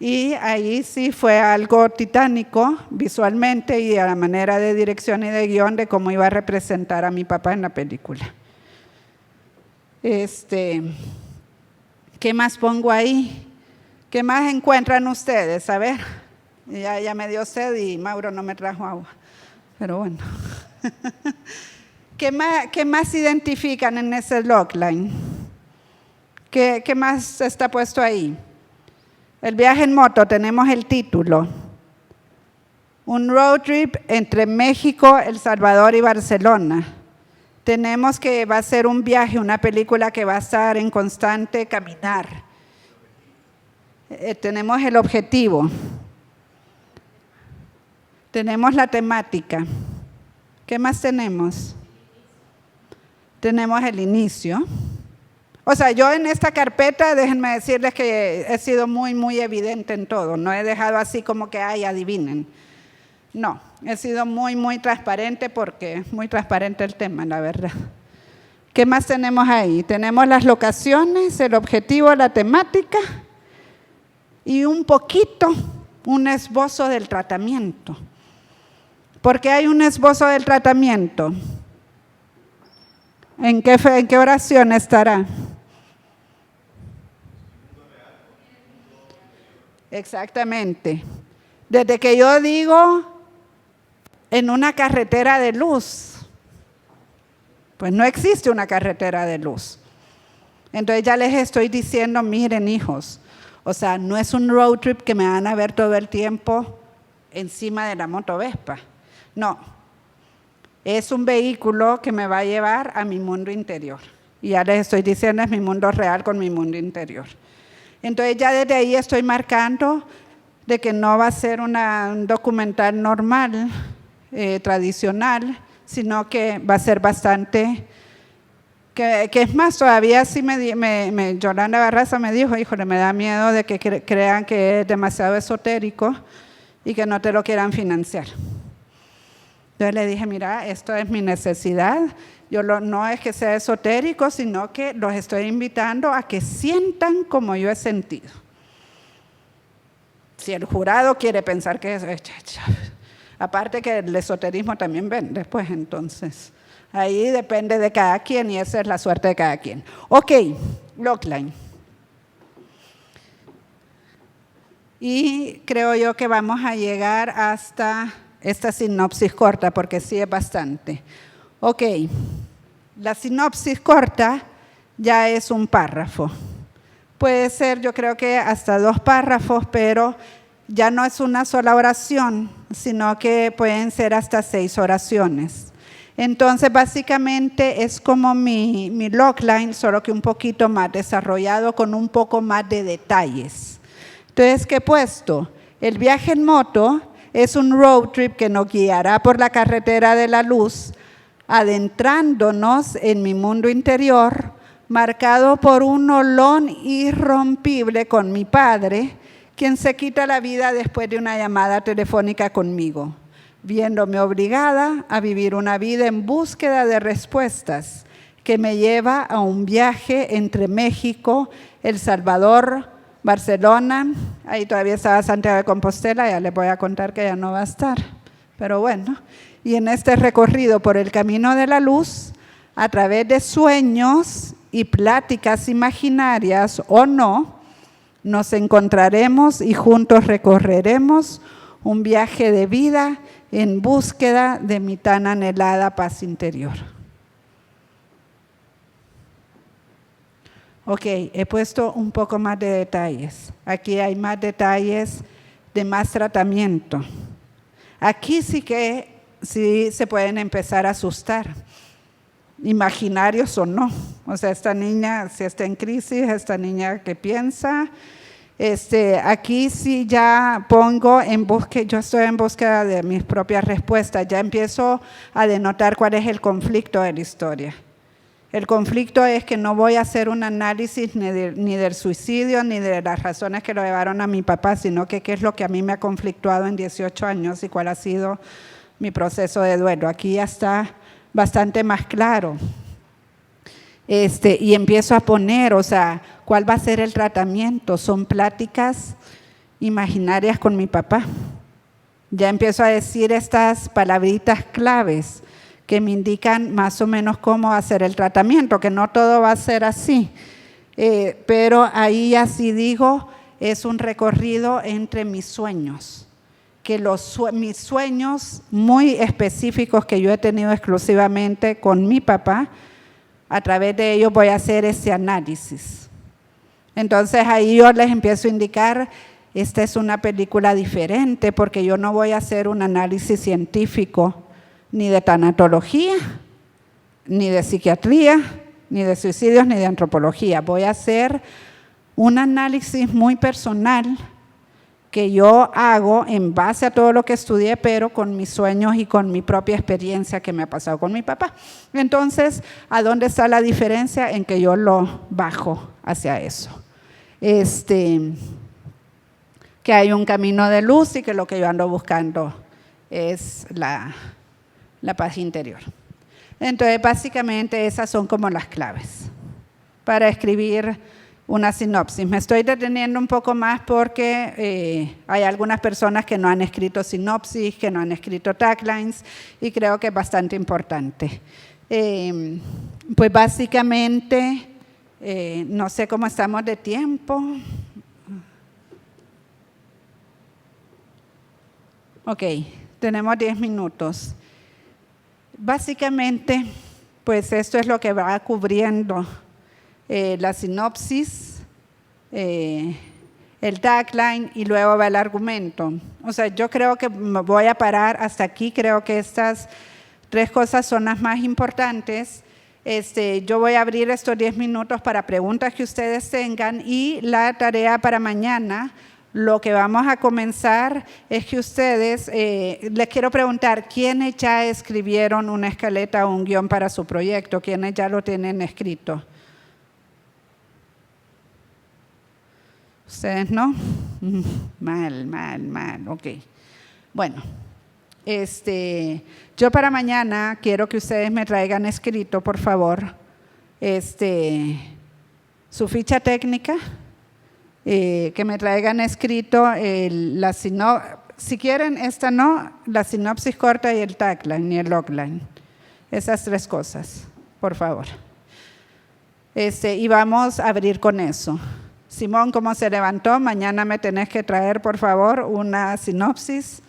Y ahí sí fue algo titánico visualmente y a la manera de dirección y de guión de cómo iba a representar a mi papá en la película. ¿Qué más pongo ahí? ¿Qué más encuentran ustedes? A ver, ya me dio sed y Mauro no me trajo agua, pero bueno. ¿Qué más identifican en ese logline? ¿Qué más está puesto ahí? El viaje en moto, tenemos el título. Un road trip entre México, El Salvador y Barcelona. Tenemos que va a ser un viaje, una película que va a estar en constante caminar. Tenemos el objetivo. Tenemos la temática. ¿Qué más tenemos? Tenemos el inicio. O sea, yo en esta carpeta, déjenme decirles que he sido muy, muy evidente en todo. No he dejado así como que, ay, adivinen. No, he sido muy, muy transparente porque es muy transparente el tema, la verdad. ¿Qué más tenemos ahí? Tenemos las locaciones, el objetivo, la temática y un poquito, un esbozo del tratamiento. ¿Por qué hay un esbozo del tratamiento? ¿En qué oración estará? Exactamente. Desde que yo digo en una carretera de luz, pues no existe una carretera de luz. Entonces ya les estoy diciendo, miren hijos, o sea, no es un road trip que me van a ver todo el tiempo encima de la moto Vespa. No, es un vehículo que me va a llevar a mi mundo interior. Y ya les estoy diciendo, es mi mundo real con mi mundo interior. Entonces ya desde ahí estoy marcando de que no va a ser un documental normal, tradicional, sino que va a ser bastante, que es más, todavía sí Yolanda Barraza me dijo, híjole, me da miedo de que crean que es demasiado esotérico y que no te lo quieran financiar. Entonces le dije, mira, esto es mi necesidad, no es que sea esotérico, sino que los estoy invitando a que sientan como yo he sentido. Si el jurado quiere pensar que es, aparte que el esoterismo también ven después, entonces, ahí depende de cada quien y esa es la suerte de cada quien. Ok, logline. Y creo yo que vamos a llegar hasta esta sinopsis corta, porque sí es bastante. Ok, la sinopsis corta ya es un párrafo. Puede ser, yo creo que hasta 2 párrafos, pero ya no es una sola oración, sino que pueden ser hasta 6 oraciones. Entonces, básicamente es como mi logline, solo que un poquito más desarrollado con un poco más de detalles. Entonces, ¿qué he puesto? El viaje en moto es un road trip que nos guiará por la carretera de la luz, adentrándonos en mi mundo interior, marcado por un olón irrompible con mi padre, quien se quita la vida después de una llamada telefónica conmigo, viéndome obligada a vivir una vida en búsqueda de respuestas que me lleva a un viaje entre México, El Salvador, Barcelona. Ahí todavía estaba Santiago de Compostela, ya les voy a contar que ya no va a estar, pero bueno. Y en este recorrido por el camino de la luz, a través de sueños y pláticas imaginarias o no, nos encontraremos y juntos recorreremos un viaje de vida en búsqueda de mi tan anhelada paz interior. Ok, he puesto un poco más de detalles. Aquí hay más detalles de más tratamiento. Aquí sí se pueden empezar a asustar, imaginarios o no. O sea, esta niña, si está en crisis, esta niña que piensa, aquí sí ya pongo yo estoy en búsqueda de mis propias respuestas, ya empiezo a denotar cuál es el conflicto de la historia. El conflicto es que no voy a hacer un análisis ni del suicidio, ni de las razones que lo llevaron a mi papá, sino que qué es lo que a mí me ha conflictuado en 18 años y cuál ha sido mi proceso de duelo. Aquí ya está bastante más claro. Y empiezo a poner, o sea, ¿cuál va a ser el tratamiento? Son pláticas imaginarias con mi papá. Ya empiezo a decir estas palabritas claves que me indican más o menos cómo va a ser el tratamiento, que no todo va a ser así. Pero ahí así digo, es un recorrido entre mis sueños, que mis sueños muy específicos que yo he tenido exclusivamente con mi papá, a través de ellos voy a hacer ese análisis. Entonces ahí yo les empiezo a indicar, esta es una película diferente porque yo no voy a hacer un análisis científico ni de tanatología, ni de psiquiatría, ni de suicidios, ni de antropología. Voy a hacer un análisis muy personal que yo hago en base a todo lo que estudié, pero con mis sueños y con mi propia experiencia que me ha pasado con mi papá. Entonces, ¿a dónde está la diferencia? En que yo lo bajo hacia eso. Que hay un camino de luz y que lo que yo ando buscando es la paz interior. Entonces, básicamente esas son como las claves para escribir una sinopsis. Me estoy deteniendo un poco más porque hay algunas personas que no han escrito sinopsis, que no han escrito taglines, y creo que es bastante importante. Pues básicamente, no sé cómo estamos de tiempo. Ok, tenemos 10 minutos. Básicamente, pues esto es lo que va cubriendo la sinopsis, el tagline y luego va el argumento. O sea, yo creo que me voy a parar hasta aquí, creo que estas 3 cosas son las más importantes. Yo voy a abrir estos 10 minutos para preguntas que ustedes tengan y la tarea para mañana. Lo que vamos a comenzar es que ustedes, les quiero preguntar, ¿quiénes ya escribieron una escaleta o un guión para su proyecto? ¿Quiénes ya lo tienen escrito? ¿Ustedes no? Mal, ok. Bueno, yo para mañana quiero que ustedes me traigan escrito, por favor, su ficha técnica, que me traigan escrito si quieren, la sinopsis corta y el tagline y el logline. Esas 3 cosas, por favor. Y vamos a abrir con eso. Simón, ¿cómo se levantó? Mañana me tenés que traer, por favor, una sinopsis,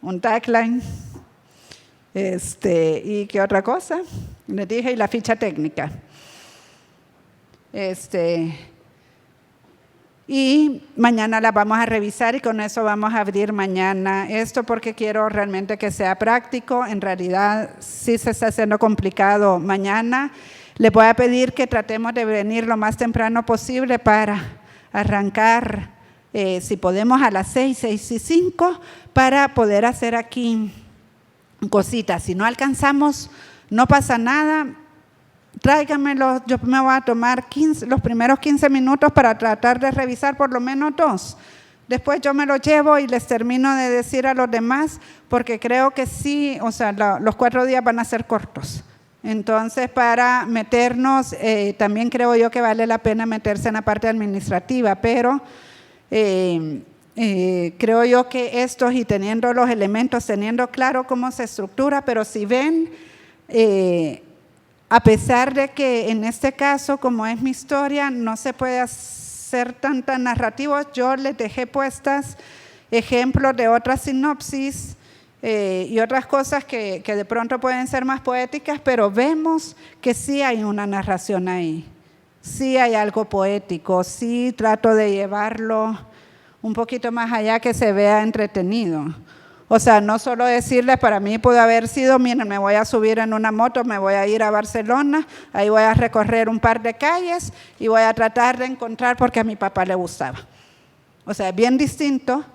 un tagline, ¿y qué otra cosa? Les dije, y la ficha técnica. y mañana las vamos a revisar y con eso vamos a abrir mañana esto porque quiero realmente que sea práctico. En realidad sí se está haciendo complicado mañana. Les voy a pedir que tratemos de venir lo más temprano posible para arrancar, si podemos a las 6:05, para poder hacer aquí cositas. Si no alcanzamos, no pasa nada. Tráigamelo, yo me voy a tomar los primeros 15 minutos para tratar de revisar por lo menos 2. Después yo me lo llevo y les termino de decir a los demás, porque creo que sí, o sea, los 4 días van a ser cortos. Entonces, para meternos, también creo yo que vale la pena meterse en la parte administrativa, pero creo yo que estos y teniendo los elementos, teniendo claro cómo se estructura, pero si ven, a pesar de que en este caso, como es mi historia, no se puede hacer tan narrativo, yo les dejé puestas ejemplos de otras sinopsis y otras cosas que de pronto pueden ser más poéticas, pero vemos que sí hay una narración ahí, sí hay algo poético, sí trato de llevarlo un poquito más allá que se vea entretenido. O sea, no solo decirles, para mí pudo haber sido, miren, me voy a subir en una moto, me voy a ir a Barcelona, ahí voy a recorrer un par de calles y voy a tratar de encontrar porque a mi papá le gustaba. O sea, es bien distinto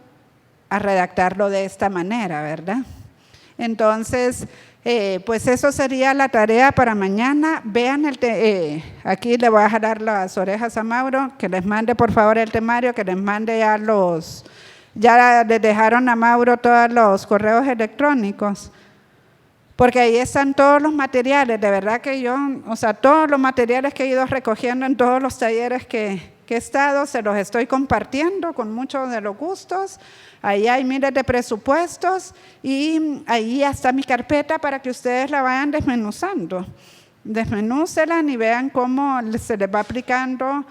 a redactarlo de esta manera, ¿verdad? Entonces, pues eso sería la tarea para mañana. Vean, aquí le voy a jalar las orejas a Mauro, que les mande por favor el temario, que les mande ya les dejaron a Mauro todos los correos electrónicos, porque ahí están todos los materiales, de verdad que yo, o sea, todos los materiales que he ido recogiendo en todos los talleres que he estado, se los estoy compartiendo con muchos de los gustos. Ahí hay miles de presupuestos y ahí está mi carpeta para que ustedes la vayan desmenuzando. Desmenúcenla y vean cómo se les va aplicando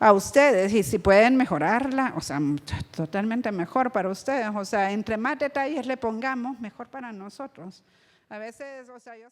a ustedes y si pueden mejorarla, o sea, totalmente mejor para ustedes. O sea, entre más detalles le pongamos, mejor para nosotros. A veces, o sea, yo...